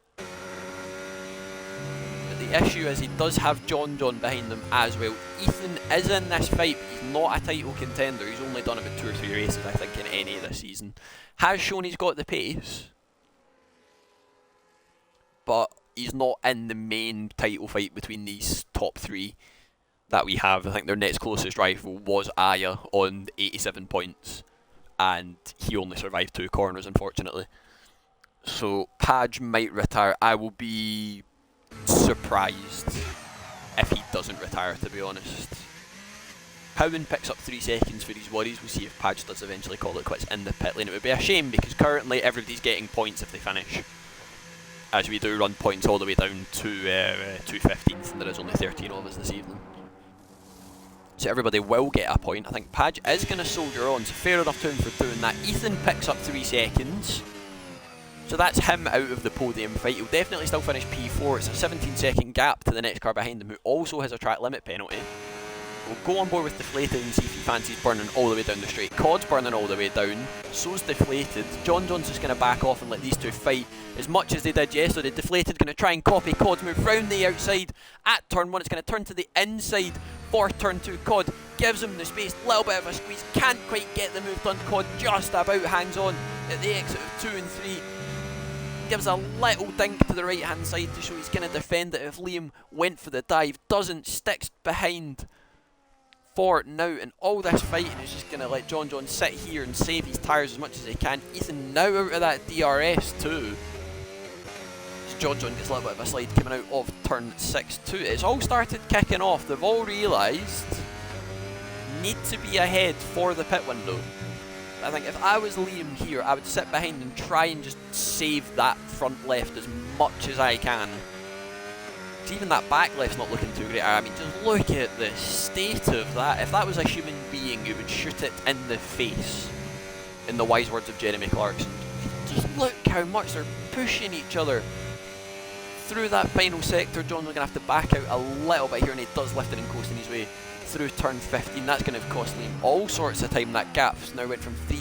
But the issue is he does have John behind him as well. Ethan is in this fight, but he's not a title contender. He's only done about 2 or 3 races, I think, in any this season. Has shown he's got the pace, but he's not in the main title fight between these top 3 that we have. I think their next closest rival was Aya on 87 points, and he only survived 2 corners, unfortunately. So Padge might retire. I will be surprised if he doesn't retire, to be honest. Howen picks up 3 seconds for his worries. We'll see if Padge does eventually call it quits in the pit lane. It would be a shame because currently everybody's getting points if they finish, as we do run points all the way down to 2/15th, and there is only 13 of us this evening. So everybody will get a point. I think Padge is going to soldier on, so fair enough to him for doing that. Ethan picks up 3 seconds. So that's him out of the podium fight. He'll definitely still finish P4. It's a 17-second gap to the next car behind him, who also has a track limit penalty. We'll go on board with Deflated and see if he fancies burning all the way down the straight. Cod's burning all the way down, so's Deflated. John's just going to back off and let these 2 fight as much as they did yesterday. Deflated going to try and copy Cod's move round the outside at turn 1. It's going to turn to the inside for turn 2. Cod gives him the space, little bit of a squeeze, can't quite get the move done. Cod just about hangs on at the exit of 2 and 3. Gives a little dink to the right hand side to show he's going to defend it if Liam went for the dive. Doesn't, sticks behind for now, and all this fighting is just going to let John sit here and save his tyres as much as he can. Ethan now out of that DRS too. As John gets a little bit of a slide coming out of turn 6 too. It's all started kicking off. They've all realised need to be ahead for the pit window. I think if I was Liam here, I would sit behind and try and just save that front left as much as I can. Even that back left's not looking too great. I mean, just look at the state of that. If that was a human being, you would shoot it in the face, in the wise words of Jeremy Clarkson. Just look how much they're pushing each other through that final sector. John's going to have to back out a little bit here, and he does lift it and coasting his way through turn 15. That's going to cost Liam all sorts of time. That gap's now went from 3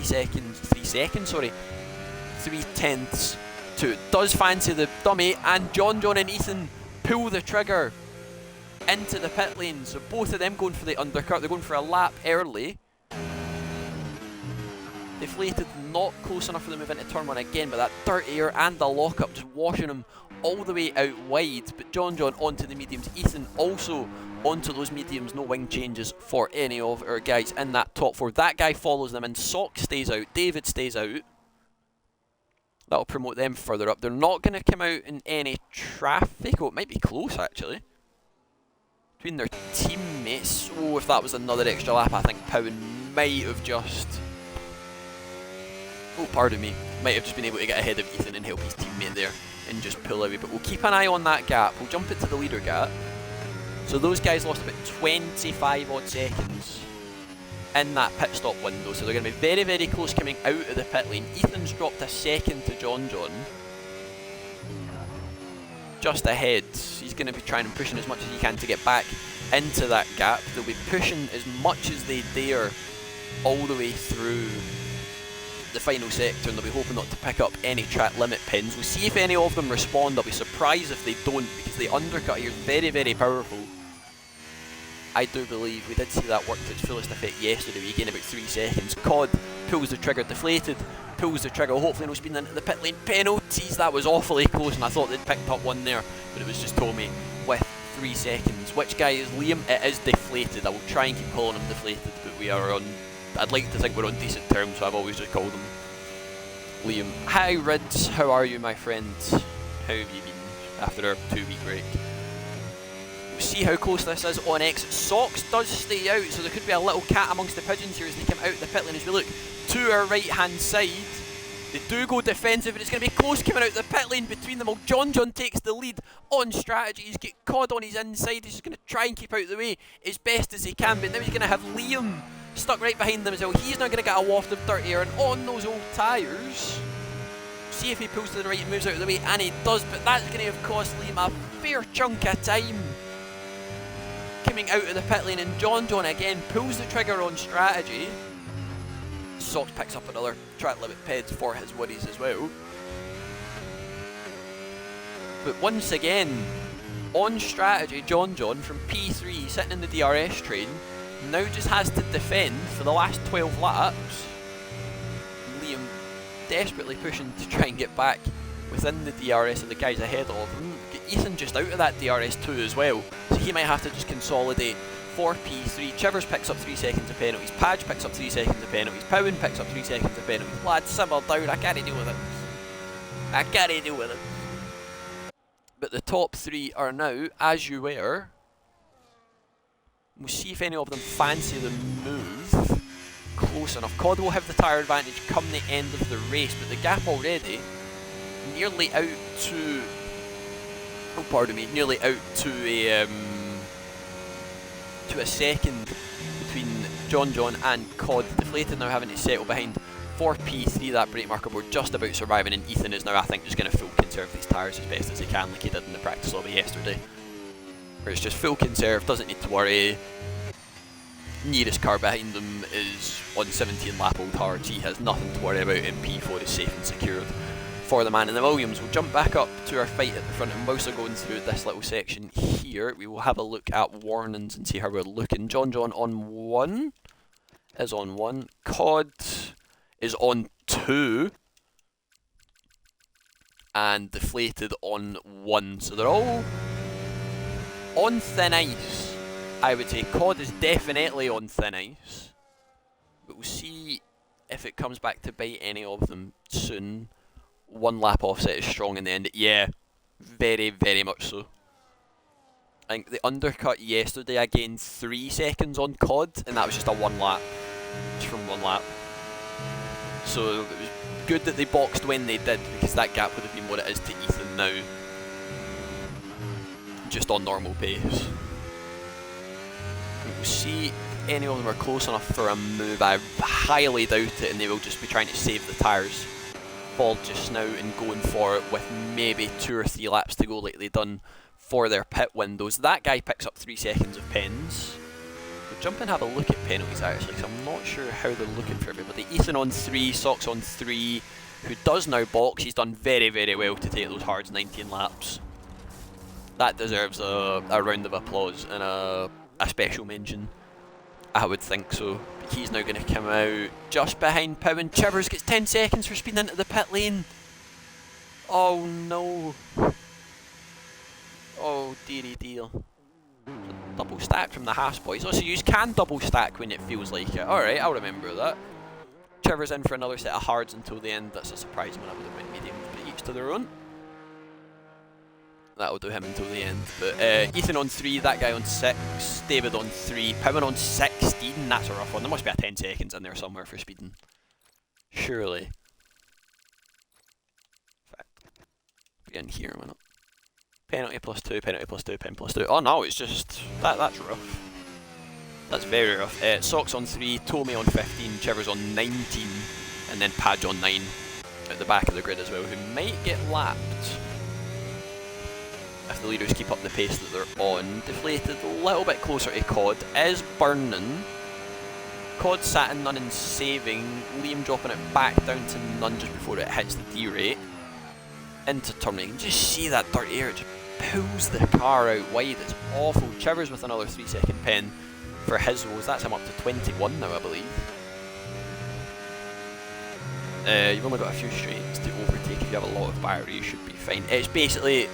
tenths to does fancy the dummy, and John and Ethan pull the trigger into the pit lane. So both of them going for the undercut. They're going for a lap early. Deflated, not close enough for the move into turn 1 again, but that dirt air and the lockup just washing him all the way out wide. But John onto the mediums, Ethan also onto those mediums. No wing changes for any of our guys in that top 4. That guy follows them, and Sock stays out, David stays out. That'll promote them further up. They're not going to come out in any traffic. Oh, it might be close actually between their teammates. Oh, if that was another extra lap, I think Powen might have just... oh, pardon me. Might have just been able to get ahead of Ethan and help his teammate there and just pull away. But we'll keep an eye on that gap. We'll jump it to the leader gap. So those guys lost about 25 odd seconds in that pit stop window. So they're going to be very, very close coming out of the pit lane. Ethan's dropped a second to John. Just ahead. He's going to be trying and pushing as much as he can to get back into that gap. They'll be pushing as much as they dare all the way through the final sector, and they'll be hoping not to pick up any track limit pins. We'll see if any of them respond. I'll be surprised if they don't, because the undercut here is very, very powerful. I do believe we did see that work to its fullest effect yesterday. We gained about 3 seconds. Cod pulls the trigger, deflated, pulls the trigger, hopefully no speeding into the pit lane. Penalties, that was awfully close, and I thought they'd picked up one there, but it was just Tommy with 3 seconds. Which guy is Liam? It is deflated. I will try and keep calling him deflated, but we are on... I'd like to think we're on decent terms, so I've always just called him Liam. Hi Rids, how are you my friend? How have you been after our 2-week break? We'll see how close this is on exit. Socks does stay out, so there could be a little cat amongst the pigeons here as they come out the pit lane. As we look to our right hand side, they do go defensive, and it's going to be close coming out the pit lane between them all. John takes the lead on strategy. He's got Cod on his inside. He's just going to try and keep out the way as best as he can, but now he's going to have Liam stuck right behind them as well. He's now going to get a waft of dirt air, and on those old tyres, see if he pulls to the right and moves out of the way, and he does, but that's going to have cost Liam a fair chunk of time coming out of the pit lane. And John again pulls the trigger on strategy. Socks picks up another track limit peds for his worries as well. But once again, on strategy, John from P3 sitting in the DRS train now just has to defend for the last 12 laps. Liam desperately pushing to try and get back within the DRS of the guys ahead of him. Ethan just out of that DRS too as well, so he might have to just consolidate for P3. Chivers picks up 3 seconds of penalties, Padge picks up 3 seconds of penalties, Powen picks up 3 seconds of penalties. Lads, simmer down, I can't deal with it. I can't deal with it. But the top 3 are now, as you were. We'll see if any of them fancy the move. Close enough. Cod will have the tyre advantage come the end of the race, but the gap already nearly out to... oh, pardon me, nearly out to a second between John and Cod. Deflated now having to settle behind for P3. That brake marker board just about surviving, and Ethan is now, I think, just going to full conserve these tyres as best as he can, like he did in the practice lobby yesterday, where it's just full conserve, doesn't need to worry. Nearest car behind them is on 17 lap old hards. He has nothing to worry about, and P4 is safe and secured for the man in the Williams. We'll jump back up to our fight at the front, and whilst we're going through this little section here, we will have a look at warnings and see how we're looking. John on 1 is on 1. Cod is on 2. And Deflated on 1. So they're all on thin ice. I would say Cod is definitely on thin ice, but we'll see if it comes back to bite any of them soon. 1 lap offset is strong in the end. Yeah, very, very much so. I think the undercut yesterday, I gained 3 seconds on Cod, and that was just a 1 lap. Just from 1 lap. So it was good that they boxed when they did, because that gap would have been what it is to Ethan now. Just on normal pace. We'll see if any of them are close enough for a move. I highly doubt it, and they will just be trying to save the tyres. Ball just now and going for it with maybe 2 or 3 laps to go like they done for their pit windows. That guy picks up 3 seconds of pens. We'll jump and have a look at penalties actually, because I'm not sure how they're looking for everybody. Ethan on 3, Socks on 3, who does now box. He's done very, very well to take those hard 19 laps. That deserves a round of applause and a special mention. I would think so. But he's now going to come out just behind Pow, and Chivers gets 10 seconds for speeding into the pit lane. Oh no. Oh dearie dear. Double stack from the Haas boys. Also, you can double stack when it feels like it. Alright, I'll remember that. Trevor's in for another set of hards until the end. That's a surprise when I would have went medium, but each to their own. That'll do him until the end. But Ethan on 3, that guy on 6, David on 3, Power on 16. That's a rough one. There must be a 10 seconds in there somewhere for speeding. Surely. In fact, we're in here a minute. Penalty +2, penalty +2, pen +2. Oh no, it's just that's rough. That's very rough. Socks on 3, Tommy on 15, Chivers on 19, and then Padge on 9 at the back of the grid as well, who might get lapped if the leaders keep up the pace that they're on. Deflated a little bit closer to Cod, is burning. Cod sat in none and saving, Liam dropping it back down to none just before it hits the D-rate. Into turn, you can just see that dirt air, it just pulls the car out wide, it's awful. Chivers with another 3-second pen for his woes, that's him up to 21 now I believe. You've only got a few straights to overtake. If you have a lot of battery you should be fine. It's basically,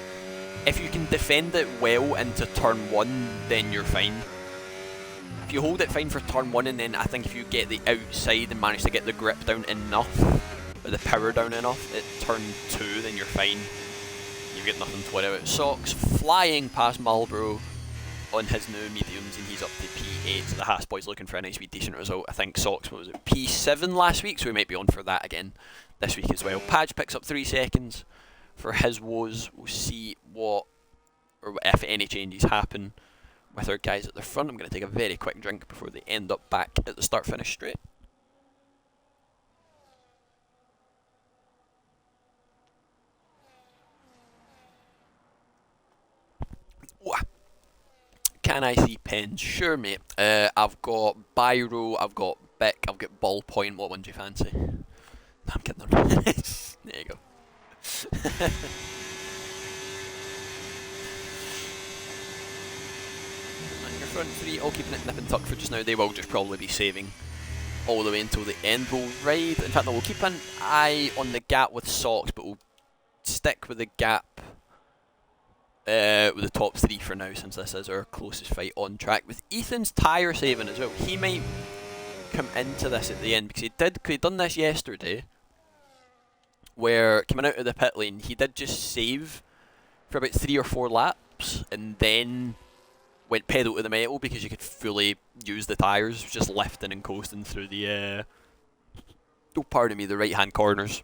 if you can defend it well into turn 1 then you're fine. If you hold it fine for turn 1 and then I think if you get the outside and manage to get the grip down enough, or the power down enough at turn 2, then you're fine. You get nothing to worry about. Socks flying past Marlboro on his new mediums, and he's up to P8. So the Haas boys looking for a nice wee decent result. I think Socks was at P7 last week, so we might be on for that again this week as well. Padge picks up 3 seconds for his woes. We'll see what, or if any changes happen with our guys at the front. I'm going to take a very quick drink before they end up back at the start-finish straight. Can I see pens? Sure, mate. I've got Biro, I've got Bic, I've got Ballpoint. What one do you fancy? No, I'm kidding. There you go. And your front 3, all keeping it nip and tuck for just now. They will just probably be saving all the way until the end. We'll ride. In fact, no, we'll keep an eye on the gap with Socks, but we'll stick with the gap with the top 3 for now, since this is our closest fight on track. With Ethan's tyre saving as well, he might come into this at the end, because he'd done this yesterday, where coming out of the pit lane, he did just save for about 3 or 4 laps, and then went pedal to the metal because you could fully use the tyres, just lifting and coasting through the, oh pardon me, the right hand corners,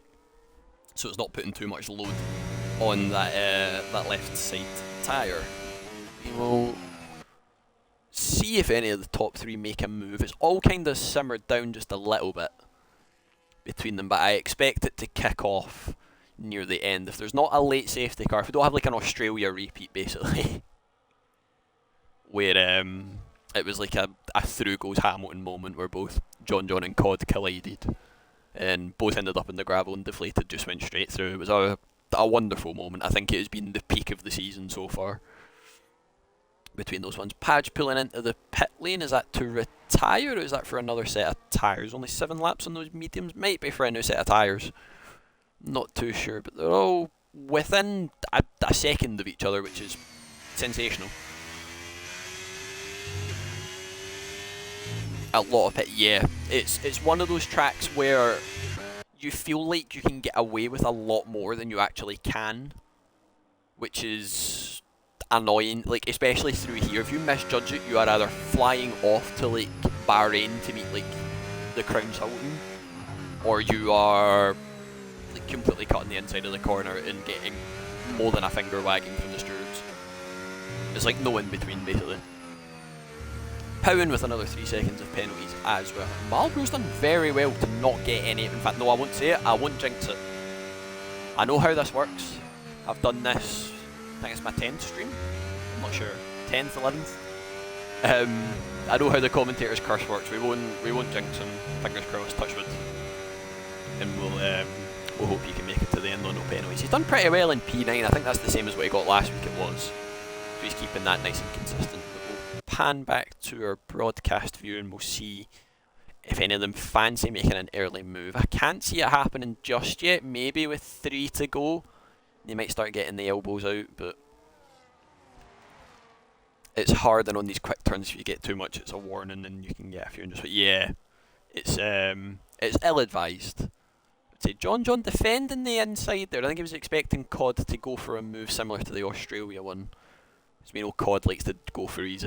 so it's not putting too much load on that left side tyre. We will see if any of the top 3 make a move. It's all kind of simmered down just a little bit between them, but I expect it to kick off near the end. If there's not a late safety car, if we don't have like an Australia repeat basically, where it was like a through goes Hamilton moment where both John and Cod collided and both ended up in the gravel and deflated just went straight through. It was a wonderful moment. I think it has been the peak of the season so far between those ones. Padge pulling into the pit lane, is that to retire or is that for another set of tyres? Only 7 laps on those mediums, might be for a new set of tyres. Not too sure, but they're all within a second of each other, which is sensational. A lot of it, yeah. It's one of those tracks where you feel like you can get away with a lot more than you actually can, which is annoying, like especially through here. If you misjudge it, you are either flying off to like Bahrain to meet like the Crown Sultan, or you are like completely cutting the inside of the corner and getting more than a finger wagging from the stewards. It's like no in between basically. Powen with another 3 seconds of penalties as well. Marlboro's done very well to not get any. In fact, no, I won't say it. I won't jinx it. I know how this works. I've done this, I think it's my 10th stream. I'm not sure. 10th, 11th. I know how the commentator's curse works. We won't jinx him. Fingers crossed, touch wood. And we'll hope he can make it to the end on no penalties. He's done pretty well in P9. I think that's the same as what he got last week. It was. So he's keeping that nice and consistent. But we'll pan back to our broadcast view and we'll see if any of them fancy making an early move. I can't see it happening just yet. Maybe with 3 to go, they might start getting the elbows out, but it's hard, and on these quick turns, if you get too much, it's a warning, and you can get a few injuries. But yeah, it's ill-advised. I'd say John defending the inside there. I think he was expecting Cod to go for a move similar to the Australia one. As we know, Cod likes to go for his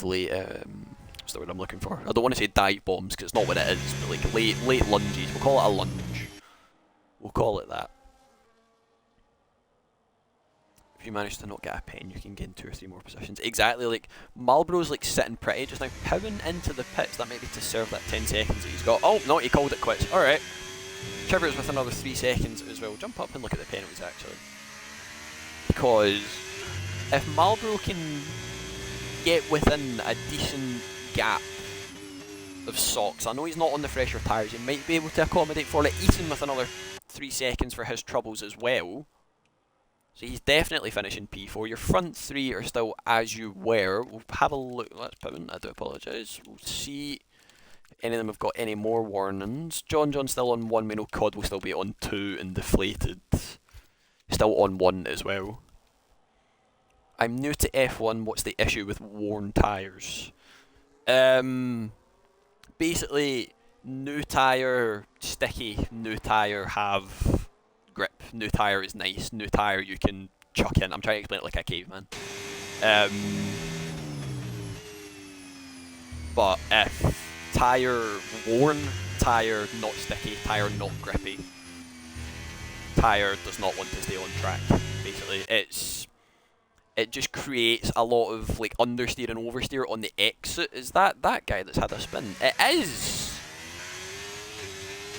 late what's the word I'm looking for? I don't want to say dive bombs because it's not what it is, but like late lunges. We'll call it a lunge. We'll call it that. If you manage to not get a pen, you can gain 2 or 3 more positions. Exactly, like Marlboro's like sitting pretty just now, powering into the pits. That might be to serve that 10 seconds that he's got. Oh no, he called it quits. All right, Trevor's with another 3 seconds as well. Jump up and look at the penalties actually, because if Marlboro can get within a decent gap of socks, I know he's not on the fresher tyres. He might be able to accommodate for it. Eaton with another 3 seconds for his troubles as well. So he's definitely finishing P4. Your front 3 are still as you were. We'll have a look. Let's pound. I do apologise. We'll see if any of them have got any more warnings. John's still on 1. We know Cod will still be on 2 and deflated. Still on 1 as well. I'm new to F1. What's the issue with worn tyres? Basically, new tyre, sticky. New tyre have grip. New tyre is nice. New tyre you can chuck in. I'm trying to explain it like a caveman. But if tyre worn, tyre not sticky, tyre not grippy, tyre does not want to stay on track. Basically, it just creates a lot of like understeer and oversteer on the exit. Is that guy that's had a spin? It is.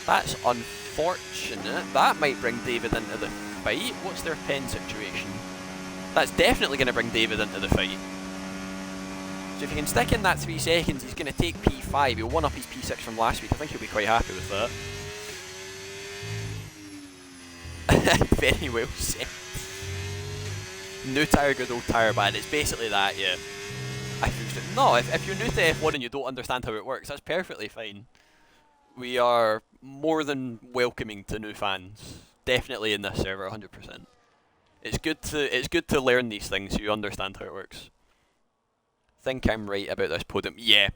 That's unfortunate. That might bring David into the fight. What's their pen situation? That's definitely going to bring David into the fight. So if you can stick in that 3 seconds, he's going to take P5. He'll one up his P6 from last week. I think he'll be quite happy with that. Very well said. New tyre good, old tyre bad. It's basically that, yeah. No, if you're new to F1 and you don't understand how it works, that's perfectly fine. We are more than welcoming to new fans. Definitely in this server, 100%. It's good to learn these things so you understand how it works. Think I'm right about this podium. Yeah,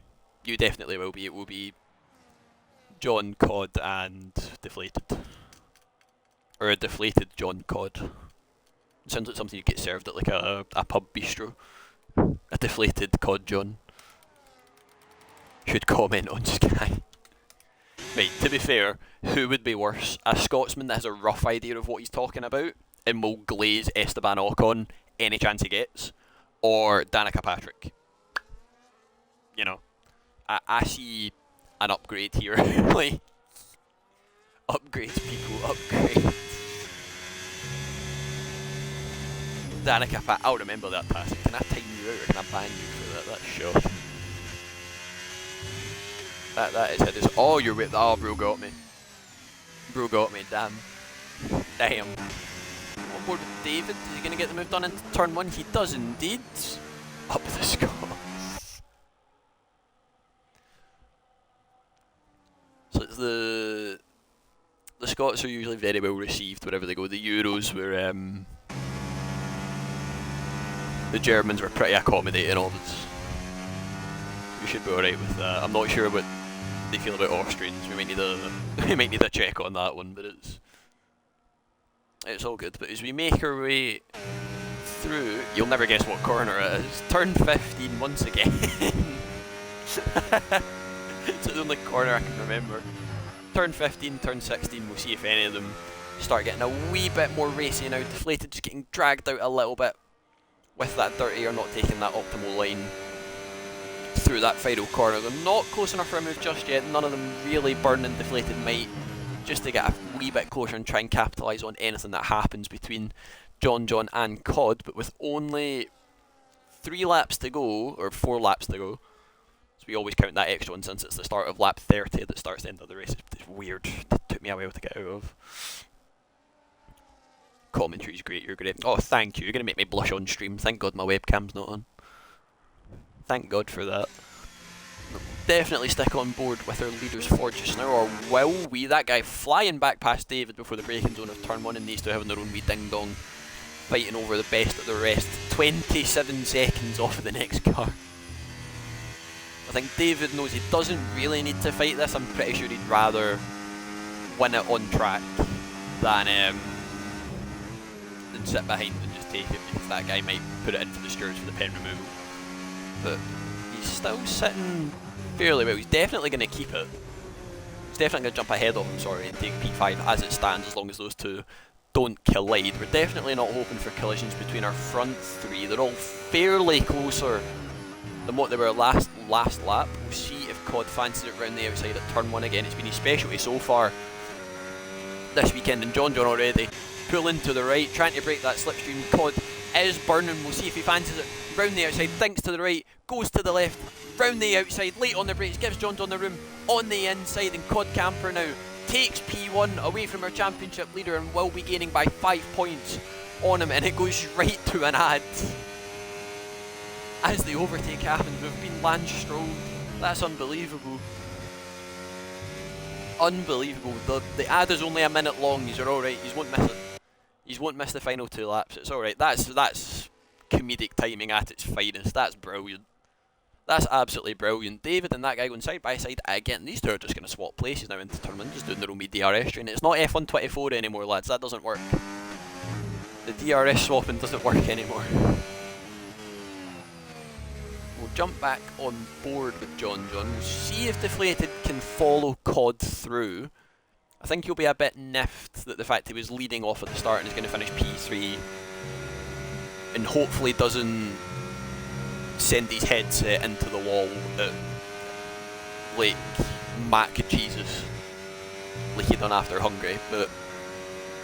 you definitely will be. It will be John, Cod, and deflated. Or a deflated John Cod. It sounds like something you get served at like a pub bistro. A deflated Cod John. Should comment on Sky. Right, to be fair, who would be worse? A Scotsman that has a rough idea of what he's talking about and will glaze Esteban Ocon any chance he gets? Or Danica Patrick? You know, I see an upgrade here. Like, upgrades, people, upgrades. Danica, I'll remember that passing. Can I time you out or can I ban you for that? That's shocking. That is hideous. Oh, you're with. Oh, bro got me. Bro got me. Damn. Damn. On board with David. Is he going to get the move done into turn 1? He does indeed. Up the Scots. So it's the Scots are usually very well received wherever they go. The Euros were the Germans were pretty accommodating of us. We should be alright with that. I'm not sure what they feel about Austrians. We might need a check on that one, but it's all good. But as we make our way through, you'll never guess what corner it is. Turn 15 once again. It's the only corner I can remember. Turn 15, turn 16. We'll see if any of them start getting a wee bit more racy now. Deflated, just getting dragged out a little bit with that dirty or not taking that optimal line through that final corner. They're not close enough for a move just yet. None of them really burning Deflated might, just to get a wee bit closer and try and capitalise on anything that happens between John and Cod. But with only 3 laps to go, or 4 laps to go. So we always count that extra one since it's the start of lap 30 that starts the end of the race. It's weird. It took me a while to get out of. Commentary's great, you're great. Oh, thank you. You're going to make me blush on stream. Thank God my webcam's not on. Thank God for that. We'll definitely stick on board with our leaders for just now, or will we? That guy flying back past David before the braking zone of turn 1, and these two having their own wee ding-dong, fighting over the best of the rest. 27 seconds off of the next car. I think David knows he doesn't really need to fight this. I'm pretty sure he'd rather win it on track than sit behind and just take it, because that guy might put it in for the stewards for the pen removal. But he's still sitting fairly well. He's definitely going to keep it. He's definitely going to jump ahead of him, sorry, and take P5 as it stands, as long as those two don't collide. We're definitely not hoping for collisions between our front 3. They're all fairly closer than what they were last lap. We'll see if COD fancies it round the outside at turn 1 again. It's been his specialty so far this weekend, and John already pulling to the right, trying to break that slipstream. COD is burning. We'll see if he fancies it round the outside, thinks to the right, goes to the left, round the outside, late on the brakes, gives John the room on the inside, and COD Camper now takes P1 away from our championship leader and will be gaining by 5 points on him, and it goes right to an ad. As the overtake happens, we've been Lance Strolled. That's unbelievable. Unbelievable. The ad is only a minute long. He's alright. He won't miss it. He won't miss the final 2 laps. It's alright. That's comedic timing at its finest. That's brilliant. That's absolutely brilliant. David and that guy going side by side again. These two are just going to swap places now into turn 1, just doing their own DRS train. It's not F124 anymore, lads. That doesn't work. The DRS swapping doesn't work anymore. We'll jump back on board with John. We'll see if Deflated can follow COD through. I think he'll be a bit niffed that the fact he was leading off at the start and is going to finish P3, and hopefully doesn't send his headset into the wall at, like, Mac Jesus, like he done after Hungary. But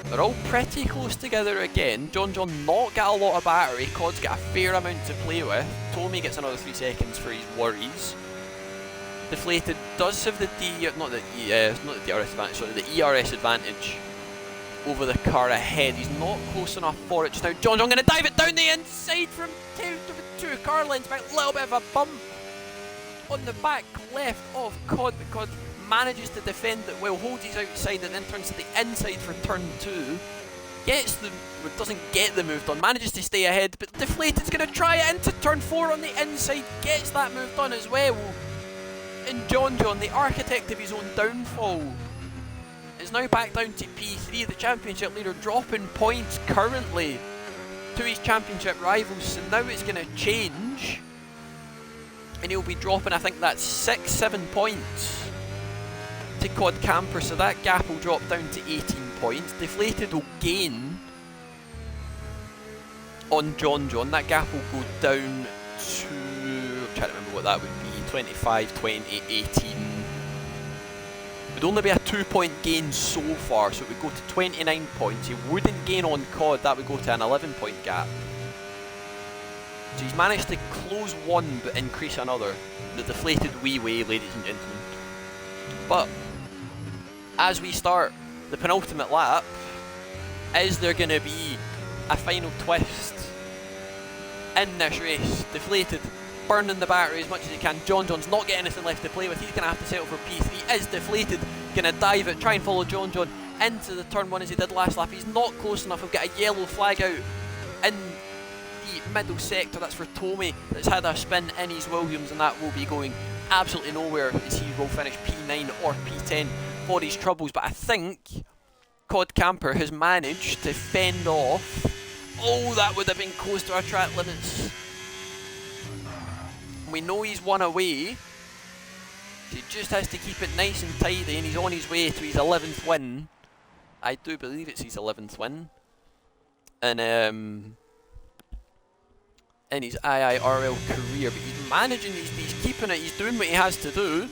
they're all pretty close together again. John not got a lot of battery. COD's got a fair amount to play with. Tommy gets another 3 seconds for his worries. Deflated does have the not the DRS advantage, sorry, the ERS advantage over the car ahead. He's not close enough for it just now. John going to dive it down the inside from 2 car lengths back. A little bit of a bump on the back left of COD, but COD manages to defend it well, holds his outside, and then turns to the inside for turn 2. Doesn't get the move done, manages to stay ahead, but Deflated's going to try it into turn 4 on the inside, gets that move done as well. And John, the architect of his own downfall, is now back down to P3, the championship leader, dropping points currently to his championship rivals. So now it's going to change, and he'll be dropping, I think that's 6-7 points to COD Camper, so that gap will drop down to 18 points. Deflated will gain on John. That gap will go down to, I'm trying to remember what that would be, 25, 20, 18. It would only be a 2-point gain so far, so it would go to 29 points. He wouldn't gain on COD, that would go to an 11-point gap. So he's managed to close one but increase another. The Deflated wee way, ladies and gentlemen. But as we start the penultimate lap, is there going to be a final twist in this race? Deflated burning the battery as much as he can. John's not getting anything left to play with. He's going to have to settle for P3. Is Deflated going to dive it, try and follow John into the turn 1 as he did last lap? He's not close enough. We've got a yellow flag out in the middle sector. That's for Tommy, that's had a spin in his Williams, and that will be going absolutely nowhere as he will finish P9 or P10 for his troubles. But I think COD Camper has managed to fend off. Oh, that would have been close to our track limits. We know he's one away. He just has to keep it nice and tidy, and he's on his way to his 11th win. I do believe it's his 11th win. And in his IIRL career, but he's managing, he's keeping it, he's doing what he has to do.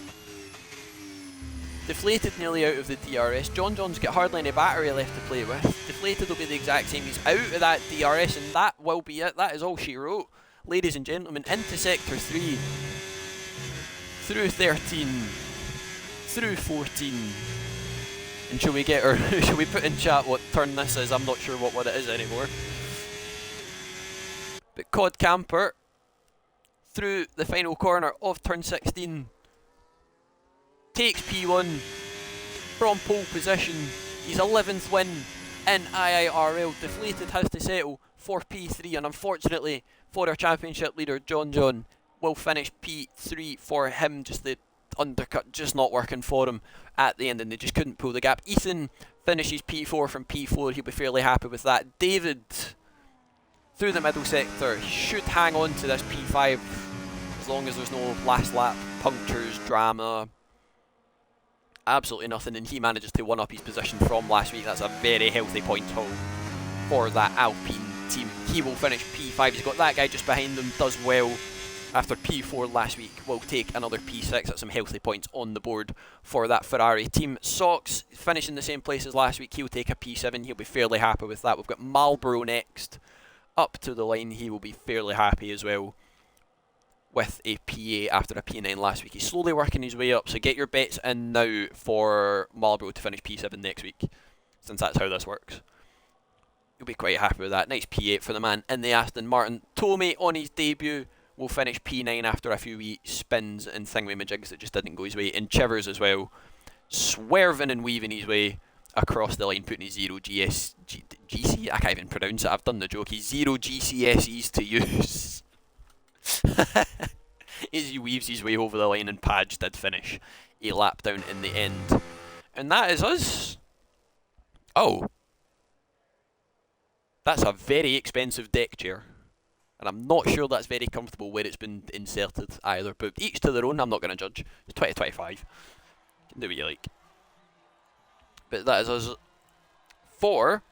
Deflated nearly out of the DRS. John's got hardly any battery left to play with. Deflated will be the exact same. He's out of that DRS, and that will be it. That is all she wrote. ladies and gentlemen, into Sector 3, through 13, through 14, and shall we put in chat what turn this is? I'm not sure what it is anymore. But Cod Camper, through the final corner of turn 16, takes P1 from pole position, his 11th win in IIRL. Deflated has to settle for P3, and unfortunately for our championship leader John will finish P3 for him. Just the undercut just not working for him at the end, and they just couldn't pull the gap. Ethan finishes P4 from P4, he'll be fairly happy with that. David, through the middle sector, he should hang on to this P5 as long as there's no last lap punctures, drama, absolutely nothing, and he manages to one up his position from last week. That's a very healthy point haul for that Alpine team. He will finish P5, he's got that guy just behind him, does well after P4 last week, will take another P6. That's some healthy points on the board for that Ferrari team. Socks finishing the same place as last week, he'll take a P7, he'll be fairly happy with that. We've got Marlboro next, up to the line, he will be fairly happy as well with a P8 after a P9 last week. He's slowly working his way up, so get your bets in now for Marlboro to finish P7 next week, since that's how this works. You'll be quite happy with that. Nice P8 for the man in the Aston Martin. Tommy on his debut will finish P9 after a few wee spins and thingy-majigs that just didn't go his way. And Chivers as well, swerving and weaving his way across the line, putting his 0 GC, I can't even pronounce it, I've done the joke, he's 0 GCSEs to use. As he weaves his way over the line, and Padge did finish a lap down in the end. And that is us. Oh. That's a very expensive deck chair. And I'm not sure that's very comfortable where it's been inserted either. But each to their own, I'm not going to judge. It's 2025. You can do what you like. But that is us. For,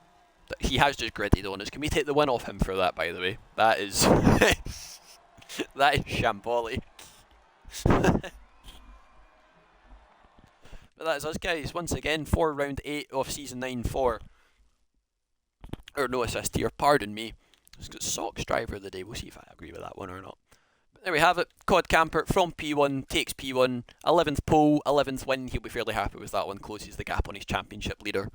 he has just gridded on us. Can we take the win off him for that, by the way? That is... that is shambolic. But that is us, guys. Once again, for round 8 of Season 9 for... Or no assist here, pardon me. It's got Socks driver of the day. We'll see if I agree with that one or not. But there we have it. Cod Camper from P1 takes P1. 11th pole, 11th win. He'll be fairly happy with that one. Closes the gap on his championship leader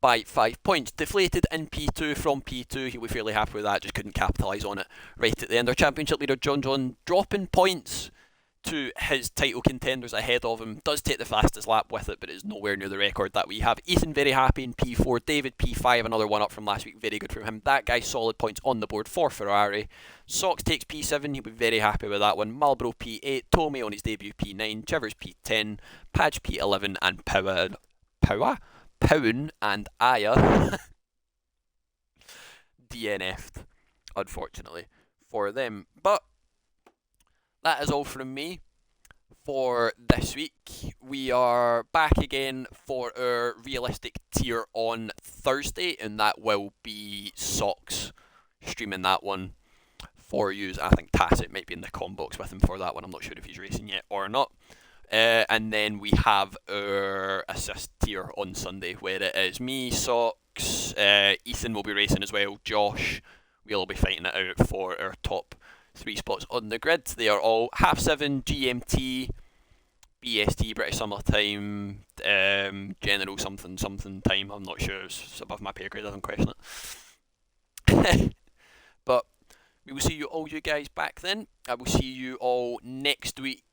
by 5 points. Deflated in P2 from P2. He'll be fairly happy with that. Just couldn't capitalise on it right at the end. Our championship leader John dropping points to his title contenders ahead of him. Does take the fastest lap with it, but it's nowhere near the record that we have. Ethan very happy in P4. David P5, another one up from last week. Very good from him. That guy solid points on the board for Ferrari. Socks takes P7. He'll be very happy with that one. Marlboro P8. Tommy on his debut P9. Chivers P10. Padge P11. And Powen and Aya DNF'd, unfortunately, for them. But that is all from me for this week. We are back again for our realistic tier on Thursday, and that will be Socks streaming that one for you. I think Tacit might be in the com box with him for that one. I'm not sure if he's racing yet or not. And then we have our assist tier on Sunday, where it is me, Socks, Ethan will be racing as well, Josh. We'll all be fighting it out for our top 3 spots on the grid. They are all 7:30 GMT, BST, British Summer Time, General something time. I'm not sure, it's above my pay grade, I don't question it. But we will see you all, you guys, back then. I will see you all next week,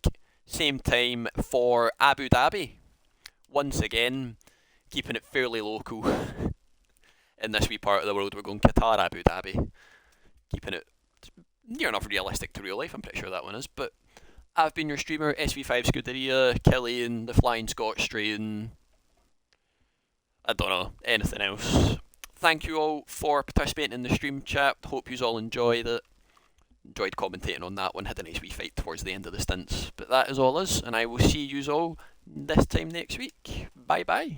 same time, for Abu Dhabi. Once again, keeping it fairly local in this wee part of the world. We're going Qatar, Abu Dhabi. Keeping it near enough realistic to real life, I'm pretty sure that one is. But I've been your streamer, SV5 Scuderia, Killian, the Flying Scotch Strain. I don't know, anything else. Thank you all for participating in the stream chat. Hope you all enjoyed it. Enjoyed commentating on that one. Had a nice wee fight towards the end of the stints. But that is all us, and I will see you all this time next week. Bye bye.